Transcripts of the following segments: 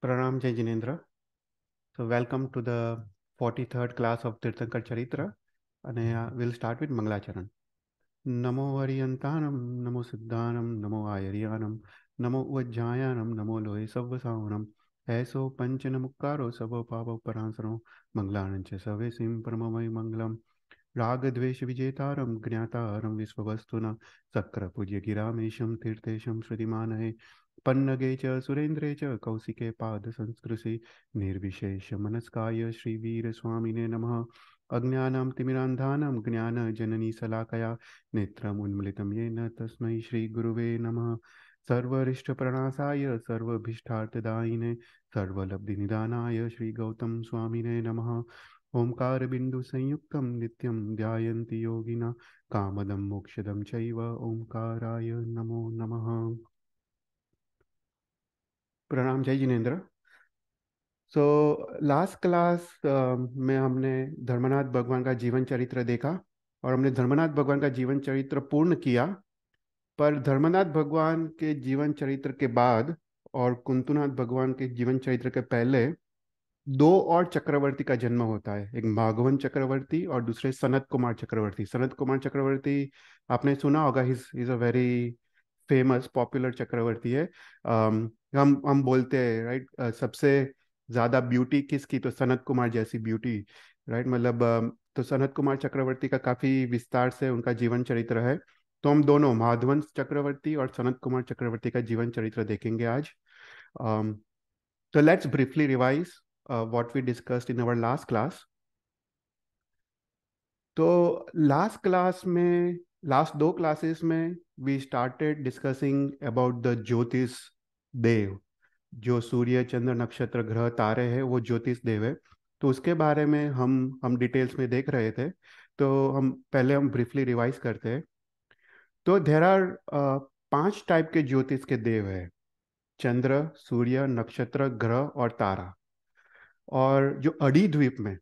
Pranam Jai Jinendra. So welcome to the 43rd class of Tirthankar Charitra and we'll start with Mangalacharan. Namo Variantanam, Namo Siddhanam, Namo Ayaryanam, Namo Vajjayanam, Namo Lohe Savvasavanam, Aiso Panchanamukaro Savo Pava Paransano, Manglanancha Savesim Paramamai Mangalam, रागद्वेष विजेतारं ज्ञातारं विश्ववस्तुना शक्रपूज्य गिरामेशं तीर्थेशं श्रुतिमानये पन्नगे च सुरेन्द्रे च कौशिके पादसंस्कृशि निर्विशेषमनस्काय श्रीवीरस्वामिने नमः अज्ञानां तिमिरान्धानां ज्ञानजननीशलाकया नेत्रमुन्मिलितं येन तस्मै श्रीगुरुवे नमः सर्वरिष्टप्रणाशाय सर्वभीष्टार्थदायिने सर्वलब्धिनिदानाय श्रीगौतम स्वामिने नमः ओंकार बिंदु संयुक्तम नित्यम ध्यायन्ति योगिना कामदम मोक्षदम चैव ओंकाराय नमो नमः। प्रणाम जय जिनेन्द्र। सो लास्ट क्लास में हमने धर्मनाथ भगवान का जीवन चरित्र देखा और हमने धर्मनाथ भगवान का जीवन चरित्र पूर्ण किया। पर धर्मनाथ भगवान के जीवन चरित्र के बाद और कुंतुनाथ भगवान के जीवन चरित्र के पहले दो और चक्रवर्ती का जन्म होता है, एक माघवन चक्रवर्ती और दूसरे सनत कुमार चक्रवर्ती। सनत कुमार चक्रवर्ती आपने सुना होगा, is a very famous popular चक्रवर्ती है। हम बोलते हैं राइट, सबसे ज्यादा ब्यूटी किसकी, तो सनत कुमार जैसी ब्यूटी, राइट। मतलब तो सनत कुमार चक्रवर्ती का काफी विस्तार से उनका जीवन चरित्र है। तो हम दोनों माधवन चक्रवर्ती और सनत कुमार चक्रवर्ती का जीवन चरित्र देखेंगे आज। So let's briefly revise what we discussed in our last class. तो लास्ट क्लास में, लास्ट दो क्लासेस में we started discussing about the jyotish dev. जो सूर्य चंद्र नक्षत्र ग्रह तारे हैं वो ज्योतिष देव है। तो उसके बारे में हम डिटेल्स में देख रहे थे। तो हम ब्रीफली रिवाइज करते हैं। तो देर आर 5 टाइप के ज्योतिष के देव है: चंद्र, सूर्य, नक्षत्र, ग्रह और तारा। और जो अड़ी द्वीप में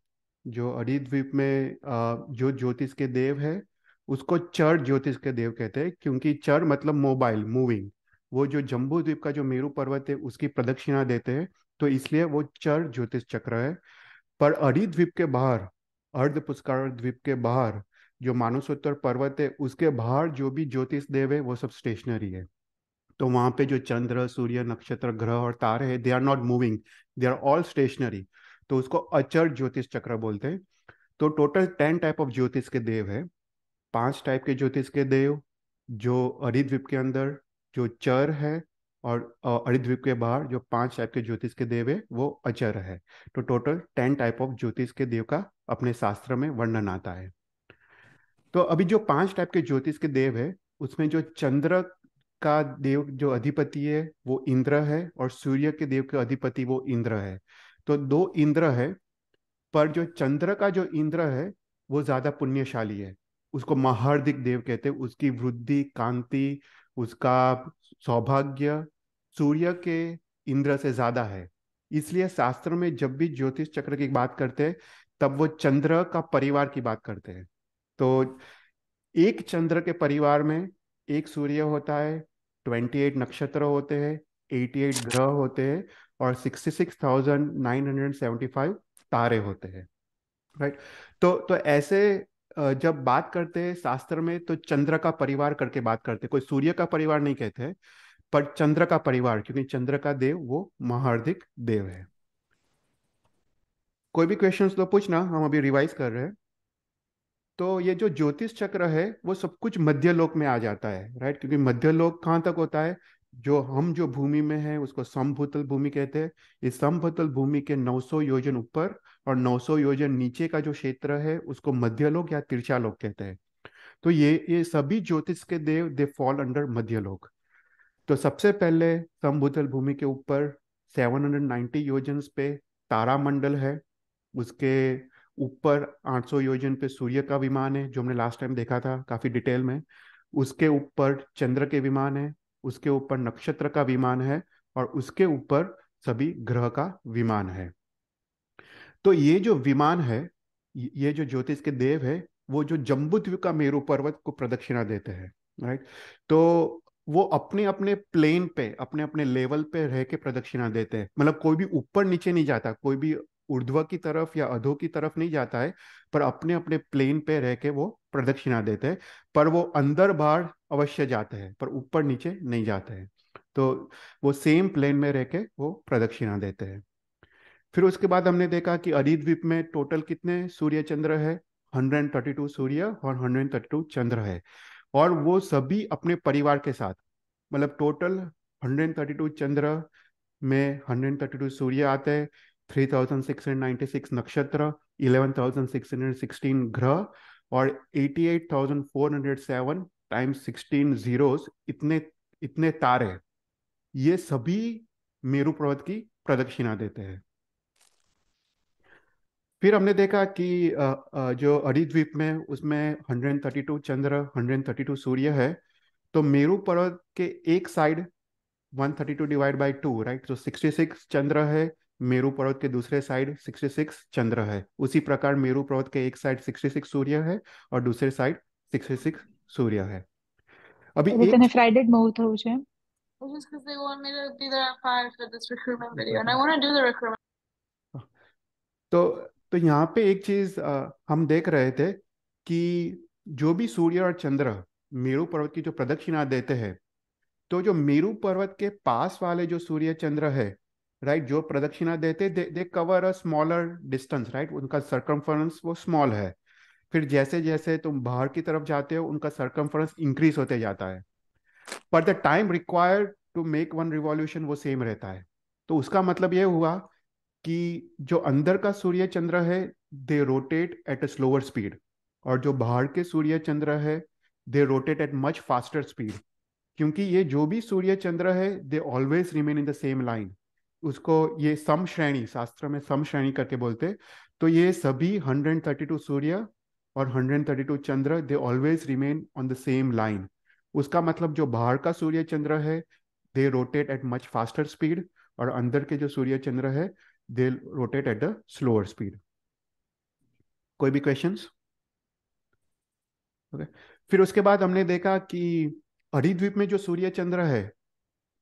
जो ज्योतिष के देव है उसको चर ज्योतिष के देव कहते हैं, क्योंकि चर मतलब मोबाइल, मूविंग। वो जो जम्बू द्वीप का जो मेरू पर्वत है उसकी प्रदक्षिणा देते हैं, तो इसलिए वो चर ज्योतिष चक्र है। पर अड़ी द्वीप के बाहर, अर्ध पुष्कर द्वीप के बाहर जो मानसोत्तर पर्वत है उसके बाहर जो भी ज्योतिष देव है वो सब स्टेशनरी है। तो वहां पे जो चंद्र, सूर्य, नक्षत्र, ग्रह और तारे हैं, they are not moving, they are all stationary. तो उसको अचर ज्योतिष चक्र बोलते हैं। तो टोटल 10 टाइप ऑफ ज्योतिष के देव है। 5 टाइप के ज्योतिष के देव जो अरिद्वीप के अंदर जो चर है, और अरिद्वीप के बाहर जो 5 टाइप के ज्योतिष के देव है वो अचर है। तो टोटल 10 टाइप ऑफ ज्योतिष के देव का अपने शास्त्र में वर्णन आता है। तो अभी जो 5 टाइप के ज्योतिष के देव है उसमें जो चंद्र का देव जो अधिपति है वो इंद्र है, और सूर्य के देव के अधिपति वो इंद्र है। तो दो इंद्र है। पर जो चंद्र का जो इंद्र है वो ज्यादा पुण्यशाली है। उसको महार्दिक देव कहते हैं। उसकी वृद्धि, कांति, उसका सौभाग्य सूर्य के इंद्र से ज्यादा है। इसलिए शास्त्र में जब भी ज्योतिष चक्र की बात करते हैं तब वो चंद्र का परिवार की बात करते हैं। तो एक चंद्र के परिवार में एक सूर्य होता है, 28 नक्षत्र होते हैं, 88 ग्रह होते हैं, और 66,975 तारे होते हैं, राइट। तो ऐसे जब बात करते हैं शास्त्र में तो चंद्र का परिवार करके बात करते हैं, कोई सूर्य का परिवार नहीं कहते हैं, पर चंद्र का परिवार, क्योंकि चंद्र का देव वो महार्दिक देव है। कोई भी क्वेश्चंस तो पूछना, हम अभी रिवाइज कर रहे हैं। तो ये जो ज्योतिष चक्र है वो सब कुछ मध्य लोक में आ जाता है, राइट। क्योंकि मध्य लोक कहाँ तक होता है, जो भूमि में है उसको समभूतल भूमि कहते हैं। इस समभूतल भूमि के 900 योजन ऊपर और 900 योजन नीचे का जो क्षेत्र है उसको मध्य लोक या तिरछा लोक कहते हैं। तो ये सभी ज्योतिष के देव दे फॉल अंडर मध्य लोक। तो सबसे पहले समभूतल भूमि के ऊपर 790 योजन पे तारामंडल है। उसके ऊपर 800 योजन पे सूर्य का विमान है, जो हमने लास्ट टाइम देखा था काफी डिटेल में। उसके ऊपर चंद्र के विमान है, उसके ऊपर नक्षत्र का विमान है, और उसके ऊपर सभी ग्रह का विमान है। तो ये जो विमान है, ये जो ज्योतिष के देव है, वो जो जम्बूद्वीप का मेरू पर्वत को प्रदक्षिणा देते हैं, राइट। तो वो अपने अपने प्लेन पे, अपने अपने लेवल पे रह के प्रदक्षिणा देते हैं। मतलब कोई भी ऊपर नीचे नहीं जाता, कोई भी ऊर्ध्व की तरफ या अधो की तरफ नहीं जाता है, पर अपने अपने प्लेन पे रह के वो प्रदक्षिणा देते हैं। पर वो अंदर बाहर अवश्य जाते हैं, पर ऊपर नीचे नहीं जाते हैं। तो वो सेम प्लेन में रह के वो प्रदक्षिणा देते हैं। फिर उसके बाद हमने देखा कि अरिद्वीप में टोटल कितने सूर्य चंद्र है। 132 सूर्य और 132 चंद्र है। और वो सभी अपने परिवार के साथ, मतलब टोटल 132 चंद्र में 132 सूर्य आते हैं, 3696 नक्षत्र, 11616 ग्रह, और 88407 टाइम्स 16 जीरोस, इतने इतने तारे, ये सभी मेरू पर्वत की प्रदक्षिणा देते हैं। फिर हमने देखा कि जो अरिद्वीप में, उसमें 132 चंद्र, 132 सूर्य है। तो मेरू पर्वत के एक side 132 divide by two, right, तो 66 चंद्र है। मेरू पर्वत के दूसरे साइड 66 चंद्र है। उसी प्रकार मेरू पर्वत के एक साइड 66 सूर्य है और दूसरे साइड 66 सूर्य है। अभी એટલે एक તને ફ્રાઇડે જ બહુ થયું છે એમ? Well, just because they want me to be there at 5 for this recruitment video, and I want to do the recruitment. तो तो यहाँ पे एक चीज हम देख रहे थे कि जो भी सूर्य और चंद्र मेरू पर्वत की जो प्रदक्षिणा देते हैं, तो जो मेरू पर्वत के पास वाले जो सूर्य चंद्र है, राइट, जो प्रदक्षिणा देते, they cover a smaller distance, right, उनका सरकमफरेंस वो स्मॉल है। फिर जैसे जैसे तुम बाहर की तरफ जाते हो, उनका सरकमफरेंस इंक्रीज होते जाता है, पर the time required to make one revolution वो सेम रहता है। तो उसका मतलब ये हुआ कि जो अंदर का सूर्य चंद्र है, they rotate at a slower speed, और जो बाहर के सूर्य चंद्र है, they rotate at much faster speed. क्योंकि ये जो भी सूर्य चंद्र है, they always remain in the same line. उसको ये सम श्रेणी, शास्त्र में सम श्रेणी करके बोलते। तो ये सभी 132 सूर्य और 132 चंद्र, they always remain on the same line. उसका मतलब जो बाहर का सूर्य चंद्र है, they rotate at much faster speed, और अंदर के जो सूर्य चंद्र है, they rotate at the slower speed. कोई भी क्वेश्चंस? ओके। फिर उसके बाद हमने देखा कि हरिद्वीप में जो सूर्य चंद्र है,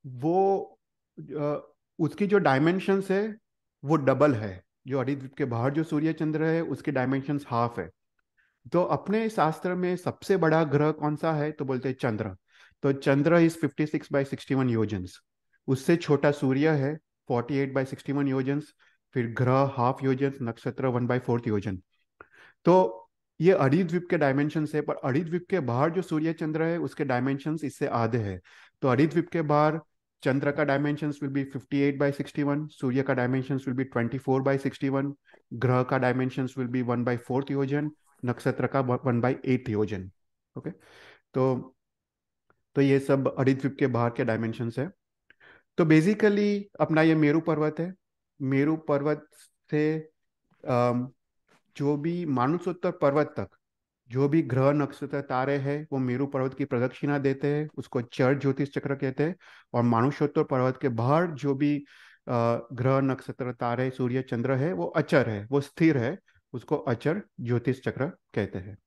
वो उसकी जो डायमेंशंस है वो डबल है। जो हरिद्वीप के बाहर जो सूर्य चंद्र है, उसके डायमेंशंस हाफ है। तो अपने शास्त्र में सबसे बड़ा ग्रह कौन सा है, तो बोलते हैं चंद्र। तो चंद्र इज 56/61 योजन्स। उससे छोटा सूर्य है 48/61 योजन्स। फिर ग्रह हाफ योजन, नक्षत्र 1/4 योजन। तो ये अरिद्वीप के डायमेंशन है। पर अरिद्वीप के बाहर जो सूर्य चंद्र है, उसके डायमेंशंस इससे आधे हैं। तो अरिद्वीप के बाहर चंद्र का डायमेंशंस विल बी 58/61, सूर्य का डायमेंशंस विल बी 24/61, ग्रह का डायमेंशंस विल बी 1/4 योजन, नक्षत्र का 1/8 योजन। ओके। तो तो ये सब अरिद्वीप के बाहर के डायमेंशंस है। तो बेसिकली अपना ये मेरू पर्वत है। मेरू पर्वत से अम, जो भी मानसोत्तर पर्वत तक जो भी ग्रह नक्षत्र तारे हैं, वो मेरू पर्वत की प्रदक्षिणा देते हैं, उसको चर ज्योतिष चक्र कहते हैं। और मानुषोत्तर पर्वत के बाहर जो भी ग्रह नक्षत्र तारे सूर्य चंद्र है, वो अचर है, वो स्थिर है, उसको अचर ज्योतिष चक्र कहते हैं।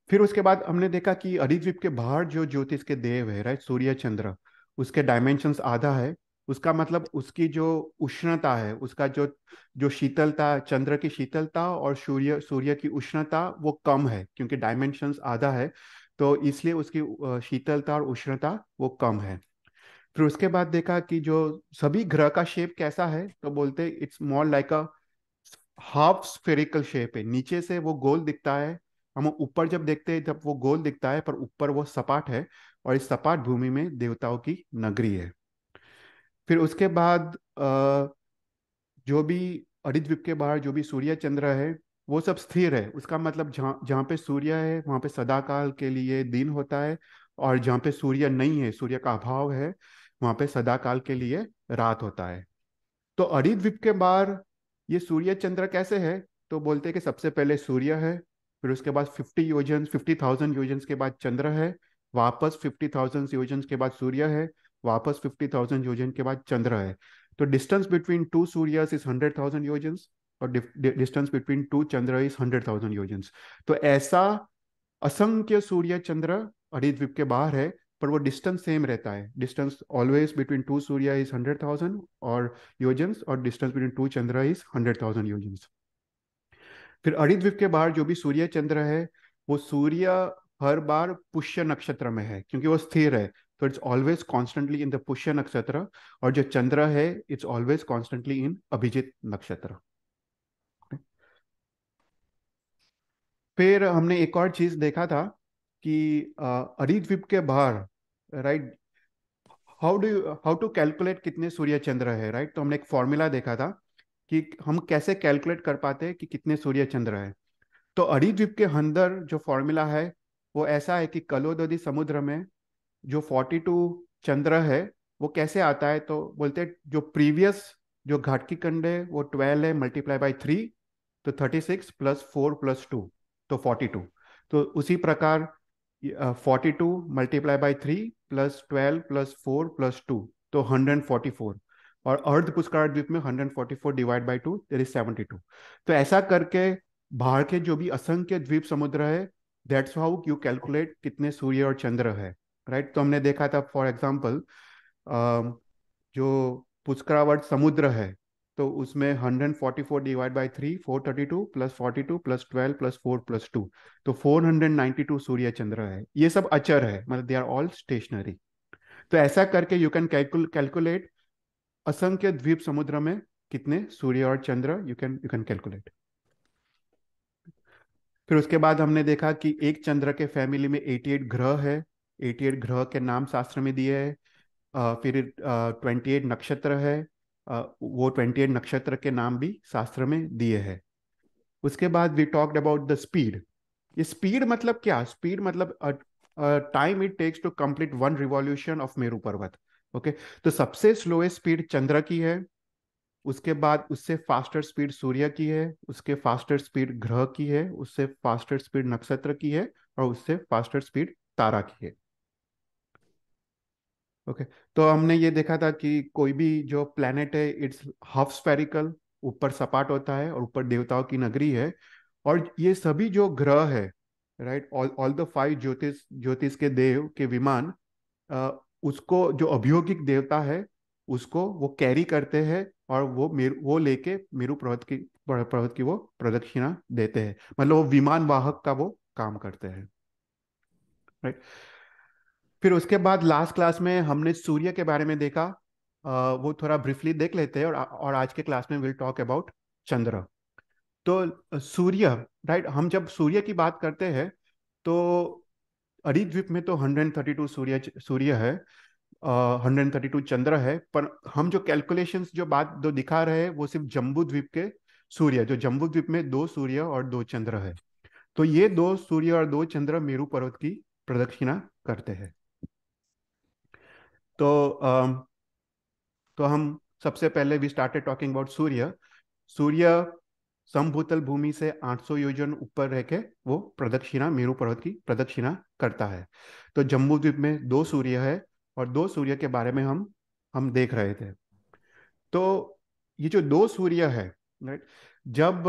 फिर उसके बाद हमने देखा कि अरिद्वीप के बाहर जो ज्योतिष के देव है, राइट, सूर्य चंद्र, उसके डायमेंशंस आधा है। उसका मतलब उसकी जो उष्णता है, उसका जो जो शीतलता, चंद्र की शीतलता और सूर्य सूर्य की उष्णता वो कम है, क्योंकि डायमेंशंस आधा है। तो इसलिए उसकी शीतलता और उष्णता वो कम है। फिर उसके बाद देखा कि जो सभी ग्रह का शेप कैसा है, तो बोलते it's more like a half spherical shape है। नीचे से वो गोल दिखता है, हम ऊपर जब देखते हैं जब वो गोल दिखता है, पर ऊपर वो सपाट है। और इस सपाट भूमि में देवताओं की नगरी है। फिर उसके बाद जो भी हरिद्वीप के बाहर जो भी सूर्य चंद्र है, वो सब स्थिर है। उसका मतलब जहाँ जहाँ पे सूर्य है, वहाँ पे सदाकाल के लिए दिन होता है। और जहाँ पे सूर्य नहीं है, सूर्य का अभाव है, वहाँ पे सदाकाल के लिए रात होता है। तो अरिद्वीप के बाहर ये सूर्य चंद्र कैसे है, तो बोलते हैं कि सबसे पहले सूर्य है, फिर उसके बाद 50,000 योजन के बाद चंद्र है, वापस 50,000 योजन के बाद सूर्य है, वापस 50,000 योजन के बाद चंद्र है। तो डिस्टेंस बिटवीन टू सूर्यस इज 100,000 योजन्स, और distance between to Chandra is 100,000 योजन्स। तो ऐसा असंख्य सूर्य चंद्र अर्धी द्वीप के बाहर है, पर वो डिस्टेंस सेम रहता है। Distance always between two Surya is 100,000 और योजन्स, और distance between to Chandra is 100,000 योजन्स। फिर अरिद्वीप के बाहर जो भी सूर्य चंद्र है, वो सूर्य हर बार पुष्य नक्षत्र में है, क्योंकि वो स्थिर है, तो it's always constantly in the Pushya nakshatra. और जो चंद्र है, it's always constantly in Abhijit nakshatra. फिर हमने एक और चीज देखा था कि अरिद्वीप के बाहर, राइट, हाउ टू कैलकुलेट कितने सूर्य चंद्र है, राइट। तो हमने एक फॉर्मूला देखा था कि हम कैसे कैलकुलेट कर पाते हैं कि कितने सूर्य चंद्र है। तो अरिद्वीप के अंदर जो फॉर्मूला है वो ऐसा है कि कलोदधी समुद्र में जो 42 चंद्र है, वो कैसे आता है, तो बोलते हैं जो प्रीवियस जो घाटकी खंड है वो 12 है, मल्टीप्लाई बाई 3, तो 36 प्लस 4 प्लस 2, तो 42। तो उसी प्रकार 42 multiply by 3 plus 12 plus 4 plus 2, तो 144। और अर्ध पुष्कर द्वीप में 144 डिवाइड बाई 2 देयर इज 72। तो ऐसा करके बाहर के जो भी असंख्य द्वीप समुद्र है, दैट्स हाउ यू कैलकुलेट कितने सूर्य और चंद्र है, राइट। तो हमने देखा था फॉर एग्जाम्पल जो पुष्करावर्त समुद्र है, तो उसमें 144 divide by 3 432 plus 42 plus 12 plus 4 plus 2, तो 492 सूर्य चंद्र है। ये सब अचर है, मतलब दे आर ऑल स्टेशनरी। तो ऐसा करके यू कैन कैलकुलेट असंख्य द्वीप समुद्र में कितने सूर्य और चंद्र यू कैन कैलकुलेट। फिर उसके बाद हमने देखा कि एक चंद्र के फैमिली में 88 ग्रह है। 88 ग्रह के नाम शास्त्र में दिए हैं। फिर 28 नक्षत्र है। वो 28 नक्षत्र के नाम भी शास्त्र में दिए हैं। उसके बाद we talked about the speed. ये स्पीड मतलब क्या? स्पीड मतलब time it takes to complete one revolution of Meru Parvat. Okay, तो सबसे स्लोएस्ट स्पीड चंद्र की है। उसके बाद उससे फास्टर स्पीड सूर्य की है। उसके फास्टर स्पीड ग्रह की है। उससे फास्टर स्पीड नक्षत्र की है। और उससे फास्टर स्पीड तारा की है। ओके, तो हमने ये देखा था कि कोई भी जो प्लेनेट है, इट्स हाफ स्फेरिकल, ऊपर सपाट होता है और ऊपर देवताओं की नगरी है। और ये सभी जो ग्रह है, राइट, ऑल द 5 ज्योतिष ज्योतिष के देव के विमान, उसको जो अभियोगिक देवता है उसको वो कैरी करते हैं, और वो लेके मेरू पर्वत की वो प्रदक्षिणा देते हैं। मतलब वो विमान वाहक का वो काम करते हैं, राइट। फिर उसके बाद लास्ट क्लास में हमने सूर्य के बारे में देखा। वो थोड़ा ब्रीफली देख लेते हैं, और आज के क्लास में विल टॉक अबाउट चंद्र। तो सूर्य, राइट, हम जब सूर्य की बात करते हैं तो अरिद्वीप में तो 132 सूर्य सूर्य है, 132 चंद्र है। पर हम जो कैलकुलेशंस जो बात जो दिखा रहे हैं वो सिर्फ जम्बू द्वीप के सूर्य, जो जम्बू द्वीप में 2 सूर्य और 2 चंद्र है। तो ये 2 सूर्य और 2 चंद्र मेरू पर्वत की प्रदक्षिणा करते हैं। तो तो हम सबसे पहले वी स्टार्टेड टॉकिंग अबाउट सूर्य। सूर्य समभूतल भूमि से 800 योजन ऊपर रह के वो प्रदक्षिणा, मेरू पर्वत की प्रदक्षिणा करता है। तो जम्बू द्वीप में 2 सूर्य है, और 2 सूर्य के बारे में हम देख रहे थे। तो ये जो 2 सूर्य है, राइट, जब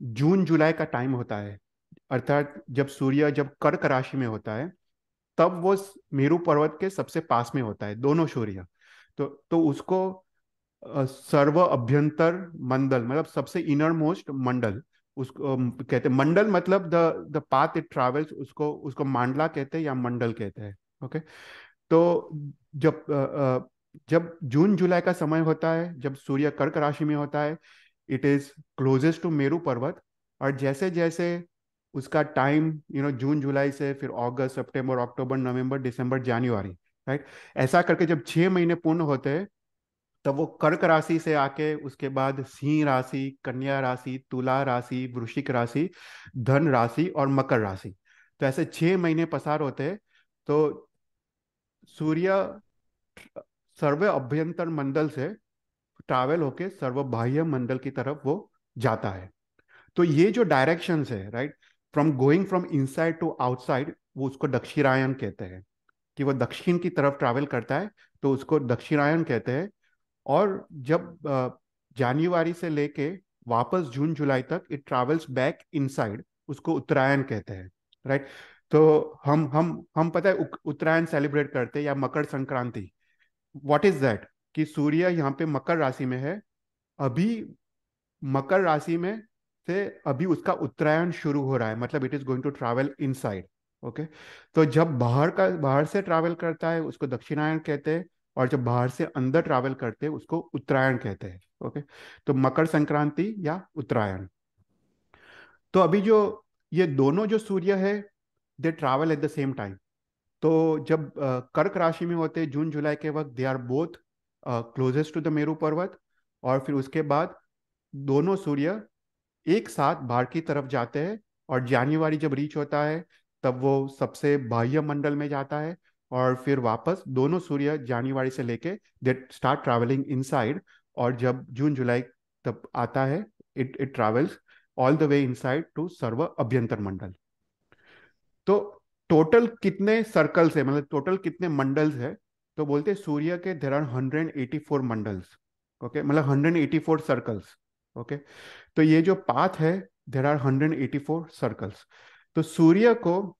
जून जुलाई का टाइम होता है, अर्थात जब सूर्य जब कर्क राशि में होता है, तब वो मेरू पर्वत के सबसे पास में होता है, दोनों सूर्य। तो उसको सर्व अभ्यंतर मंडल, मतलब सबसे इनर मोस्ट मंडल, उसको कहते हैं। मंडल मतलब द पाथ इट ट्रैवल्स, उसको उसको मांडला कहते हैं या मंडल कहते हैं। ओके, तो जब जब जून जुलाई का समय होता है, जब सूर्य कर्क राशि में होता है, it is closest to Meru Parvat. और जैसे जैसे उसका टाइम, जून जुलाई से फिर अगस्त सितंबर अक्टूबर नवंबर दिसंबर जनवरी, राइट, ऐसा करके जब 6 महीने पूर्ण होते हैं, तब वो कर्क राशि से आके उसके बाद सिंह राशि, कन्या राशि, तुला राशि, वृश्चिक राशि, धन राशि और मकर राशि। तो ऐसे 6 महीने पसार होते हैं। तो सूर्य सर्व अभ्यंतर मंडल से ट्रैवल होके सर्व बाह्य मंडल की तरफ वो जाता है। तो ये जो डायरेक्शंस है, right, from going from inside to outside, वो उसको दक्षिणायन कहते हैं, कि वो दक्षिण की तरफ ट्रैवल करता है, तो उसको दक्षिणायन कहते हैं। और जब जनवरी से लेके वापस जून जुलाई तक इट ट्रैवल्स बैक इनसाइड, उसको उत्तरायण कहते हैं, राइट। तो हम पता है उत्तरायण सेलिब्रेट करते हैं या Makar Sankranti. What is that? कि सूर्य यहाँ पे मकर राशि में है अभी, मकर राशि में से अभी उसका उत्तरायण शुरू हो रहा है, मतलब it is going to travel inside. Okay. तो जब बाहर से ट्रैवल करता है उसको दक्षिणायन कहते हैं, और जब बाहर से अंदर ट्रैवल करते हैं उसको उत्तरायण कहते हैं। ओके। तो मकर संक्रांति या उत्तरायण। तो अभी जो ये दोनों जो सूर्य है, दे travel at the same time. तो जब कर्क राशि में होते हैं जून जुलाई के वक्त, they are both closest to the Meru Parvat. और फिर उसके बाद दोनों सूर्य एक साथ बाहर की तरफ जाते हैं, और जनवरी जब रीच होता है तब वो सबसे बाह्य मंडल में जाता है। और फिर वापस दोनों सूर्य जनवरी से लेके दे स्टार्ट ट्रैवलिंग इनसाइड। और जब जून जुलाई तब आता है, it it travels all the way inside to sarva abhyantar mandal. तो टोटल कितने सर्कल्स है, मतलब टोटल कितने मंडल्स है? तो बोलते हैं सूर्य के देर आर 184 मंडल्स। ओके, मतलब 184 सर्कल्स। ओके। तो ये जो पाथ है, देर आर 184 सर्कल्स। तो सूर्य को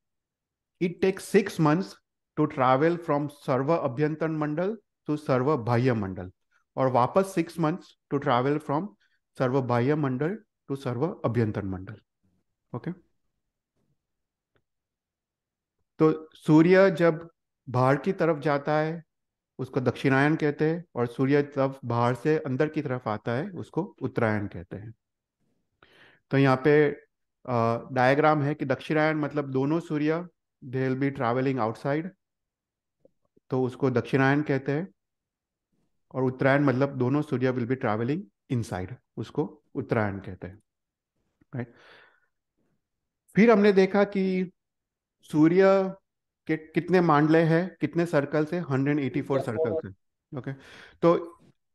it takes 6 months to travel from sarva abhyantar mandal to sarva bahya mandal, और वापस 6 months to travel from sarva bahya mandal to sarva abhyantar Mandal. Okay. तो सूर्य जब बाहर की तरफ जाता है उसको दक्षिणायन कहते हैं, और सूर्य जब बाहर से अंदर की तरफ आता है उसको उत्तरायण कहते हैं। तो यहाँ पे डायग्राम है कि दक्षिणायन मतलब दोनों सूर्य they will be travelling outside, तो उसको दक्षिणायन कहते हैं। और उत्तरायण मतलब दोनों सूर्य विल बी ट्रैवलिंग इनसाइड, उसको उत्तरायण कहते हैं। राइट। फिर हमने देखा कि सूर्य के कितने मांडले हैं, कितने सर्कल्स है, 184 सर्कल्स है। ओके।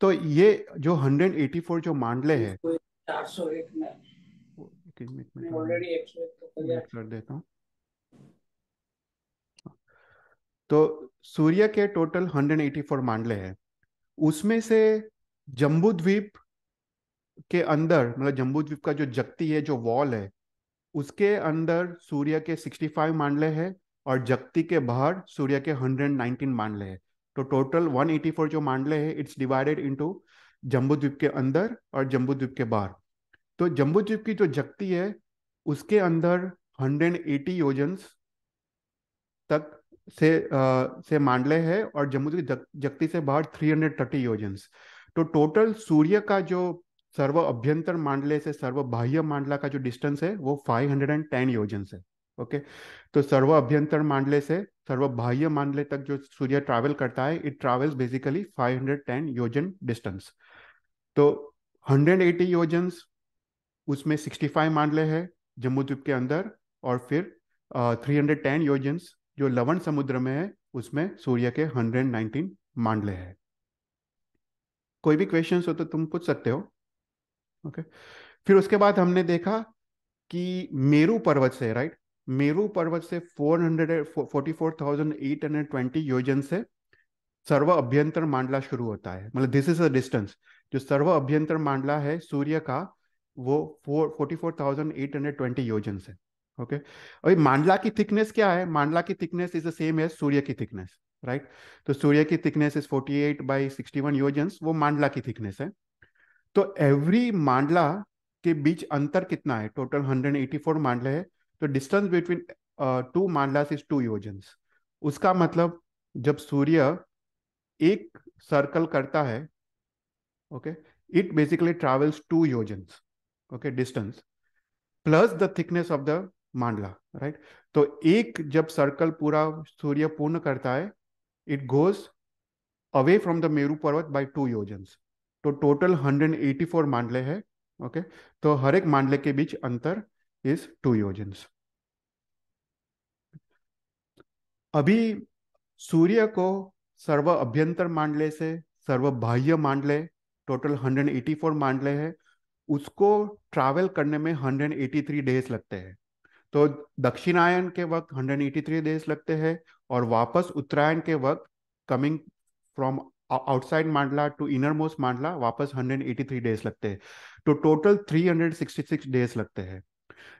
तो ये जो 184 जो मांडले हैं, 401 में एक मिनट में तो ऑलरेडी 101 तो कर मिनट कर देता हूँ। तो सूर्य के टोटल 184 मांडले हैं। उसमें से जम्बू द्वीप के अंदर, मतलब जम्बू द्वीप का जो जगती है, जो वॉल है, उसके अंदर सूर्य के 65 मांडले हैं, और जगती के बाहर सूर्य के 119 मांडले हैं। तो टोटल 184 जो मांडले हैं, इट्स डिवाइडेड इनटू जम्बू द्वीप के अंदर और जम्बू द्वीप के बाहर। तो जम्बू द्वीप की जो जगती है उसके अंदर 180 योजन्स तक से मांडले है, और जम्मू की जगती से बाहर 330 योजन्स। तो टोटल सूर्य का जो सर्व अभ्यंतर मांडले से सर्व बाह्य मांडला का जो डिस्टेंस है वो 510 योजन्स है। ओके। तो सर्व अभ्यंतर मांडले से सर्व बाह्य मांडले तक जो सूर्य ट्रैवल करता है, इट ट्रैवल्स बेसिकली 510 योजन डिस्टेंस। तो 180 योजन्स, उसमें 65 मांडले हैं जम्मू द्वीप के अंदर, और फिर 310 योजन्स जो लवण समुद्र में है, उसमें सूर्य के 119 मांडले हैं। कोई भी क्वेश्चंस हो तो तुम पूछ सकते हो। ओके। फिर उसके बाद हमने देखा कि मेरू पर्वत से, राइट, मेरू पर्वत से 444,820 योजन से सर्व अभ्यंतर मांडला शुरू होता है, मतलब दिस इज अ डिस्टेंस। जो सर्व अभ्यंतर मांडला है सूर्य का, वो 44,820 योजन है। ओके। और मांडला की थिकनेस क्या है? मांडला की thickness is the same as सूर्य की थिकनेस, राइट। तो सूर्य की थिकनेस इज 48/61 योजन्स, वो मांडला की थिकनेस है। तो एवरी मांडला के बीच अंतर कितना है? टोटल 184 मांडले है, तो distance between two mandalas is 2 yojans. उसका मतलब जब सूर्य एक सर्कल करता है, okay, it basically travels 2 yojans, okay, distance plus the thickness of the mandala, right. तो एक जब सर्कल पूरा सूर्य पूर्ण करता है, it goes away from the Meru Parvat bye 2 योजन्स। तो टोटल 184 मांडले है। ओके। तो हर एक मांडले के बीच अंतर इज 2 योजन्स। अभी सूर्य को सर्व अभ्यंतर मांडले से सर्व बाह्य मांडले, टोटल 184 मांडले है, उसको ट्रैवल करने में 183 डेज लगते हैं। तो दक्षिणायन के वक्त 183 डेज लगते हैं, और वापस उत्तरायण के वक्त कमिंग फ्रॉम आउटसाइड मांडला टू इनर मोस्ट मांडला वापस 183 डेज लगते हैं। तो टोटल 366 डेज लगते हैं।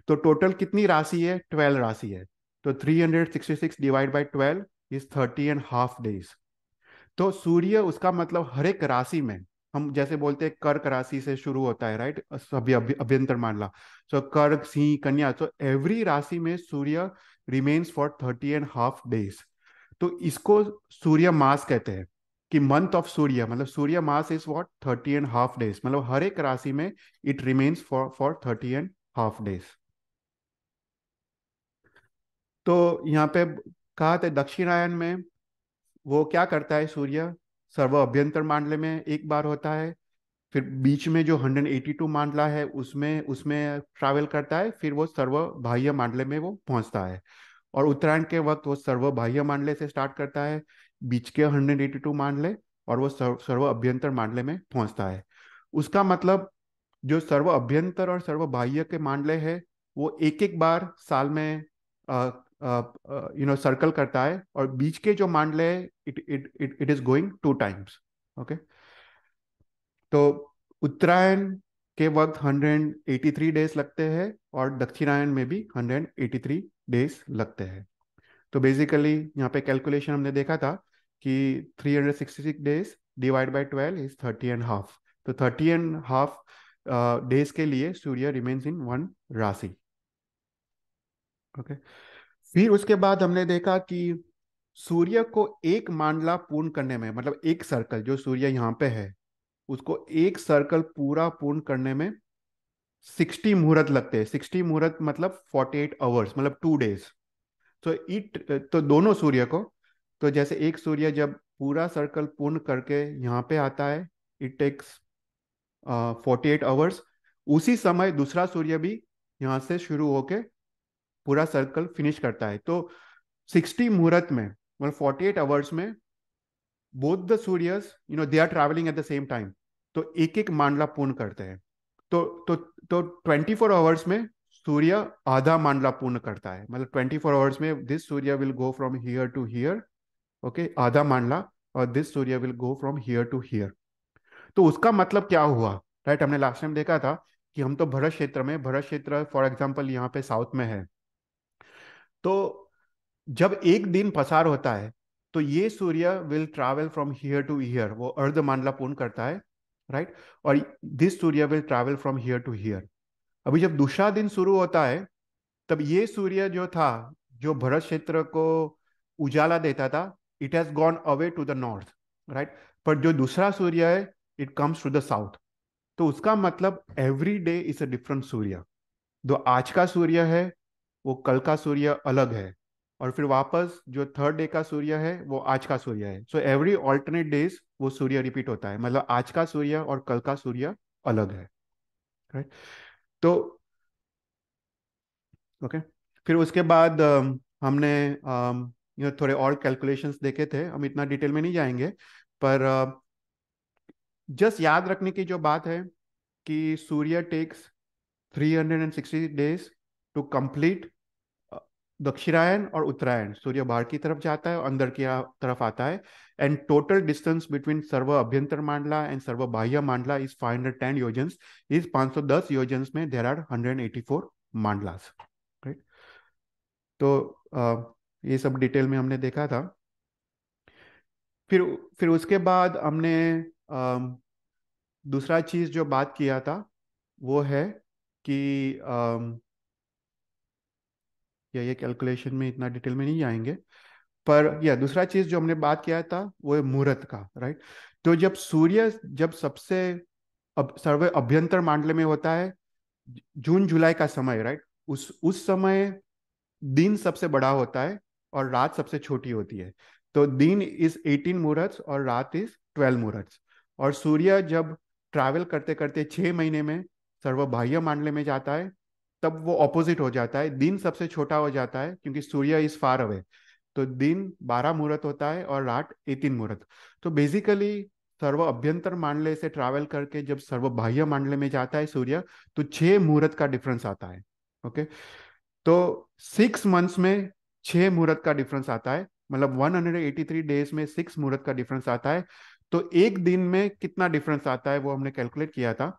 तो टोटल कितनी राशि है? 12 राशि है। तो 366 डिवाइड बाई 12 इज 30.5 डेज। तो सूर्य उसका मतलब हर एक राशि में, हम जैसे बोलते हैं कर्क राशि से शुरू होता है, राइट, सभी अभ्यंतर मामला। सो कर्क, सिंह, कन्या, तो एवरी राशि में सूर्य रिमेन्स फॉर 30.5 डेज। तो इसको सूर्य मास कहते हैं, कि मंथ ऑफ सूर्य, मतलब सूर्य मास इज व्हाट 30.5 डेज, मतलब हर एक राशि में इट रिमेन्स फॉर 30.5 डेज। तो यहाँ पे कहा था दक्षिणायन में वो क्या करता है, सूर्य सर्व अभ्यंतर मांडले में एक बार होता है, फिर बीच में जो 182 मांडला है उसमें उसमें ट्रैवल करता है, फिर वो सर्व बाह्य मांडले में वो पहुंचता है। और उत्तरायण के वक्त वो सर्व बाह्य मांडले से स्टार्ट करता है, बीच के 182 मांडले, और वो सर्व अभ्यंतर मांडले में पहुंचता है। उसका मतलब जो सर्व अभ्यंतर और सर्व बाह्य के मांडले हैं वो एक एक बार साल में सर्कल करता है, और बीच के जो मांडले हैं it is going 2 times. Okay. तो उत्तरायण के वक्त 183 डेज लगते हैं, और दक्षिणायन में भी 183 डेज लगते हैं। तो बेसिकली यहाँ पे कैलकुलेशन हमने देखा था कि 366 डेज डिवाइड बाई 12 इज 30.5। तो 30.5 डेज के लिए सूर्य रिमेन्स इन वन राशि। ओके। फिर उसके बाद हमने देखा कि सूर्य को एक मांडला पूर्ण करने में, मतलब एक सर्कल जो सूर्य यहाँ पे है उसको एक सर्कल पूरा पूर्ण करने में 60 मुहूर्त लगते हैं। 60 मुहूर्त मतलब 48 आवर्स, मतलब 2 डेज। तो दोनों सूर्य को, तो जैसे एक सूर्य जब पूरा सर्कल पूर्ण करके यहाँ पे आता है, इट टेक्स 48 आवर्स। उसी समय दूसरा सूर्य भी यहाँ से शुरू होके पूरा सर्कल फिनिश करता है। तो 60 मुहूर्त में, मतलब 48 आवर्स में, both the suryas they are travelling at the same time, तो एक एक मांडला पूर्ण करते हैं। तो तो तो 24 आवर्स में सूर्य आधा मांडला पूर्ण करता है, मतलब 24 आवर्स में this surya will go from here to here, okay, आधा मांडला, और this surya will go from here to here. तो उसका मतलब क्या हुआ, राइट, हमने लास्ट टाइम देखा था कि हम तो भरत क्षेत्र में, भरत क्षेत्र फॉर एग्जाम्पल यहाँ पे साउथ में है, तो जब एक दिन पसार होता है तो ये surya will travel from here to here, वो अर्ध मांडला पूर्ण करता है, राइट, और this surya will travel from here to here. अभी जब दूसरा दिन शुरू होता है तब ये सूर्य जो था, जो भरत क्षेत्र को उजाला देता था, it has gone away to the north, right, पर जो दूसरा सूर्य है it comes to the south. तो उसका मतलब every day is a different surya. जो आज का सूर्य है वो कल का सूर्य अलग है, और फिर वापस जो थर्ड डे का सूर्य है वो आज का सूर्य है। सो एवरी ऑल्टरनेट डेज वो सूर्य रिपीट होता है, मतलब आज का सूर्य और कल का सूर्य अलग है, राइट। तो ओके। फिर उसके बाद हमने थोड़े और कैलकुलेशंस देखे थे, हम इतना डिटेल में नहीं जाएंगे, पर जस्ट याद रखने की जो बात है कि सूर्य टेक्स 360 डेज टू कंप्लीट दक्षिणायन और उत्तरायण। सूर्य बाहर की तरफ जाता है और अंदर की तरफ आता है, एंड टोटल डिस्टेंस बिटवीन सर्व अभ्यंतर मांडला एंड सर्व बाह्य मांडला इज 510 योजन्स। इस 510 योजन्स में देर आर 184 मांडलास, राइट। तो ये सब डिटेल में हमने देखा था। फिर फिर उसके बाद हमने दूसरा चीज जो बात किया था वो है कि ये कैलकुलेशन में इतना डिटेल में नहीं जाएंगे, पर यह दूसरा चीज जो हमने बात किया था वो है मुहूर्त का, राइट। तो जब सूर्य जब सबसे सर्व अभ्यंतर मांडले में होता है, जून जुलाई का समय, राइट, उस समय दिन सबसे बड़ा होता है और रात सबसे छोटी होती है। तो दिन इज 18 मुहूर्त और रात इज 12 मुहूर्त। और सूर्य जब ट्रैवल करते करते 6 महीने में सर्व बाह्य मांडले में जाता है तब वो ऑपोजिट हो जाता है, दिन सबसे छोटा हो जाता है क्योंकि सूर्य इज फार अवे। तो दिन 12 मुहूर्त होता है और रात 18 मुहूर्त। तो बेसिकली सर्व अभ्यंतर मांडले से ट्रैवल करके जब सर्व बाह्य मांडले में जाता है सूर्य, तो 6 मुहूर्त का डिफरेंस आता है। ओके। तो 6 मंथ्स में 6 मुहूर्त का डिफरेंस आता है, मतलब 183 डेज में 6 मुहूर्त का डिफरेंस आता है। तो एक दिन में कितना डिफरेंस आता है वो हमने कैलकुलेट किया था।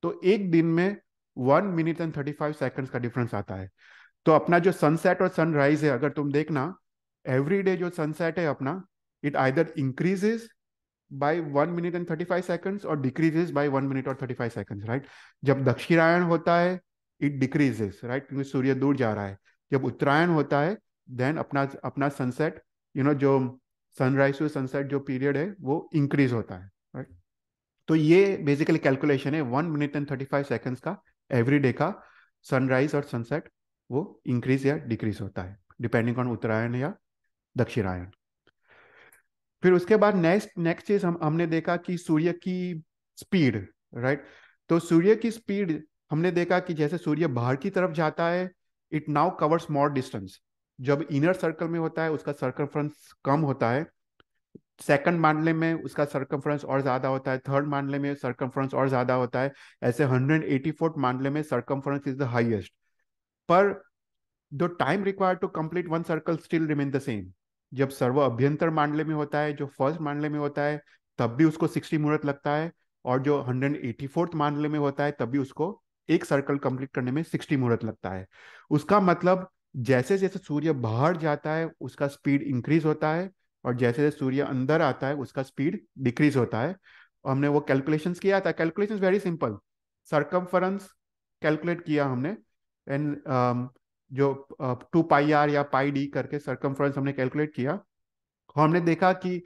तो एक दिन में 1 मिनट एंड 35 सेकंड्स का डिफरेंस आता है। तो अपना जो सनसेट और सनराइज है, अगर तुम देखना, एवरी डे जो सनसेट है अपना, it either increases by 1 minute and 35 seconds और डिक्रीजेज बाय 1 minute और 35 seconds, राइट। जब दक्षिणायन होता है इट डिक्रीजेस, राइट, क्योंकि सूर्य दूर जा रहा है। जब उत्तरायण होता है देन अपना अपना सनसेट, जो सनराइज टू सनसेट जो पीरियड है वो इंक्रीज होता है, राइट। तो ये बेसिकली कैलकुलेशन है 1 minute and 35 seconds का, एवरी डे का सनराइज और सनसेट वो इंक्रीज या डिक्रीज होता है डिपेंडिंग ऑन उत्तरायण या दक्षिणायन। फिर उसके बाद नेक्स्ट नेक्स्ट चीज हमने देखा कि सूर्य की स्पीड, राइट। तो सूर्य की स्पीड हमने देखा कि जैसे सूर्य बाहर की तरफ जाता है it now covers more distance. जब इनर सर्कल में होता है उसका सर्कमफ्रेंस कम होता है, सेकंड मामले में उसका सर्कमफ्रेंस और ज्यादा होता है, थर्ड मामले में सर्कमफ्रेंस और ज्यादा होता है, ऐसे 184 मामले में सर्कमफ्रेंस इज द हाईएस्ट। पर the time required to complete one circle still remain the same. जब सर्व अभ्यंतर मांडले में होता है, जो फर्स्ट मांडले में होता है, तब भी उसको 60 मुहूर्त लगता है, और जो 184th मांडले में होता है तब भी उसको एक सर्कल कंप्लीट करने में 60 मुहूर्त लगता है। उसका मतलब जैसे जैसे सूर्य बाहर जाता है उसका स्पीड इंक्रीज होता है, और जैसे जैसे सूर्य अंदर आता है उसका स्पीड डिक्रीज होता है। और हमने वो कैलकुलेशंस किया था, calculations very simple, circumference calculate किया हमने, एंड जो 2 पाई आर या पाई डी करके सरकमफ्रेंस हमने कैलकुलेट किया, और हमने देखा कि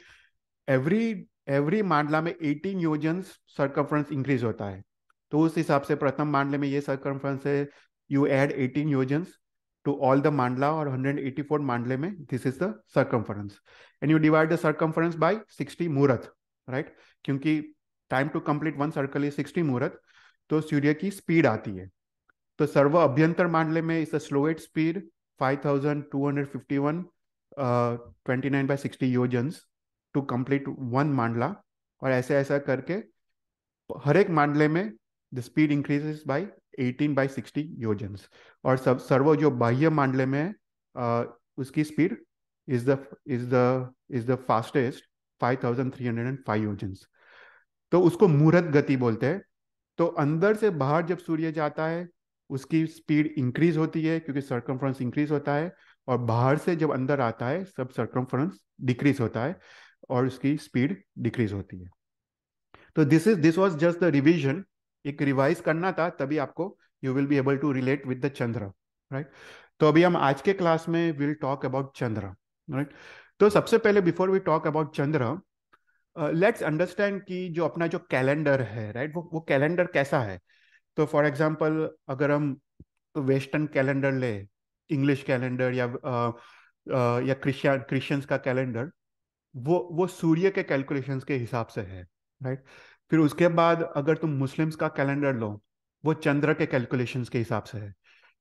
एवरी एवरी मांडला में 18 योजन्स सरकमफ्रेंस इंक्रीज होता है। तो उस हिसाब से प्रथम मांडले में ये सरकमफ्रेंस है, you add 18 yojans to all the mandala, और 184 मांडले में this is the circumference, and you divide the circumference by 60 muhurta, right, क्योंकि time to complete one circle is 60 muhurta. तो सूर्य की स्पीड आती है। तो सर्व अभ्यंतर मांडले में is the slowest speed 5251 29/60 yojans to complete one mandala, और ऐसे ऐसा करके हर एक मांडले में the speed increases by 18/60 yojans. और सब सर्व जो बाह्य मांडले में है, उसकी speed is the fastest 5305 yojans. तो उसको मुहूर्त गति बोलते हैं। तो अंदर से बाहर जब सूर्य जाता है उसकी स्पीड इंक्रीज होती है क्योंकि सर्कमफ्रेंस इंक्रीज होता है, और बाहर से जब अंदर आता है सब सर्कमफ्रेंस डिक्रीज होता है और उसकी स्पीड डिक्रीज होती है। तो this was just the revision, एक रिवाइज करना था, तभी आपको you will be able to relate with the chandra, right. तो अभी हम आज के क्लास में will talk about chandra, right. तो सबसे पहले before we talk about chandra, let's understand कि जो अपना जो कैलेंडर है, राइट, वो कैलेंडर कैसा है। तो फॉर एग्जांपल अगर हम वेस्टर्न कैलेंडर ले, इंग्लिश कैलेंडर या क्रिश्चियंस का कैलेंडर, वो सूर्य के कैलकुलेशंस के हिसाब से है, राइट। फिर उसके बाद अगर तुम मुस्लिम्स का कैलेंडर लो वो चंद्र के कैलकुलेशंस के हिसाब से है।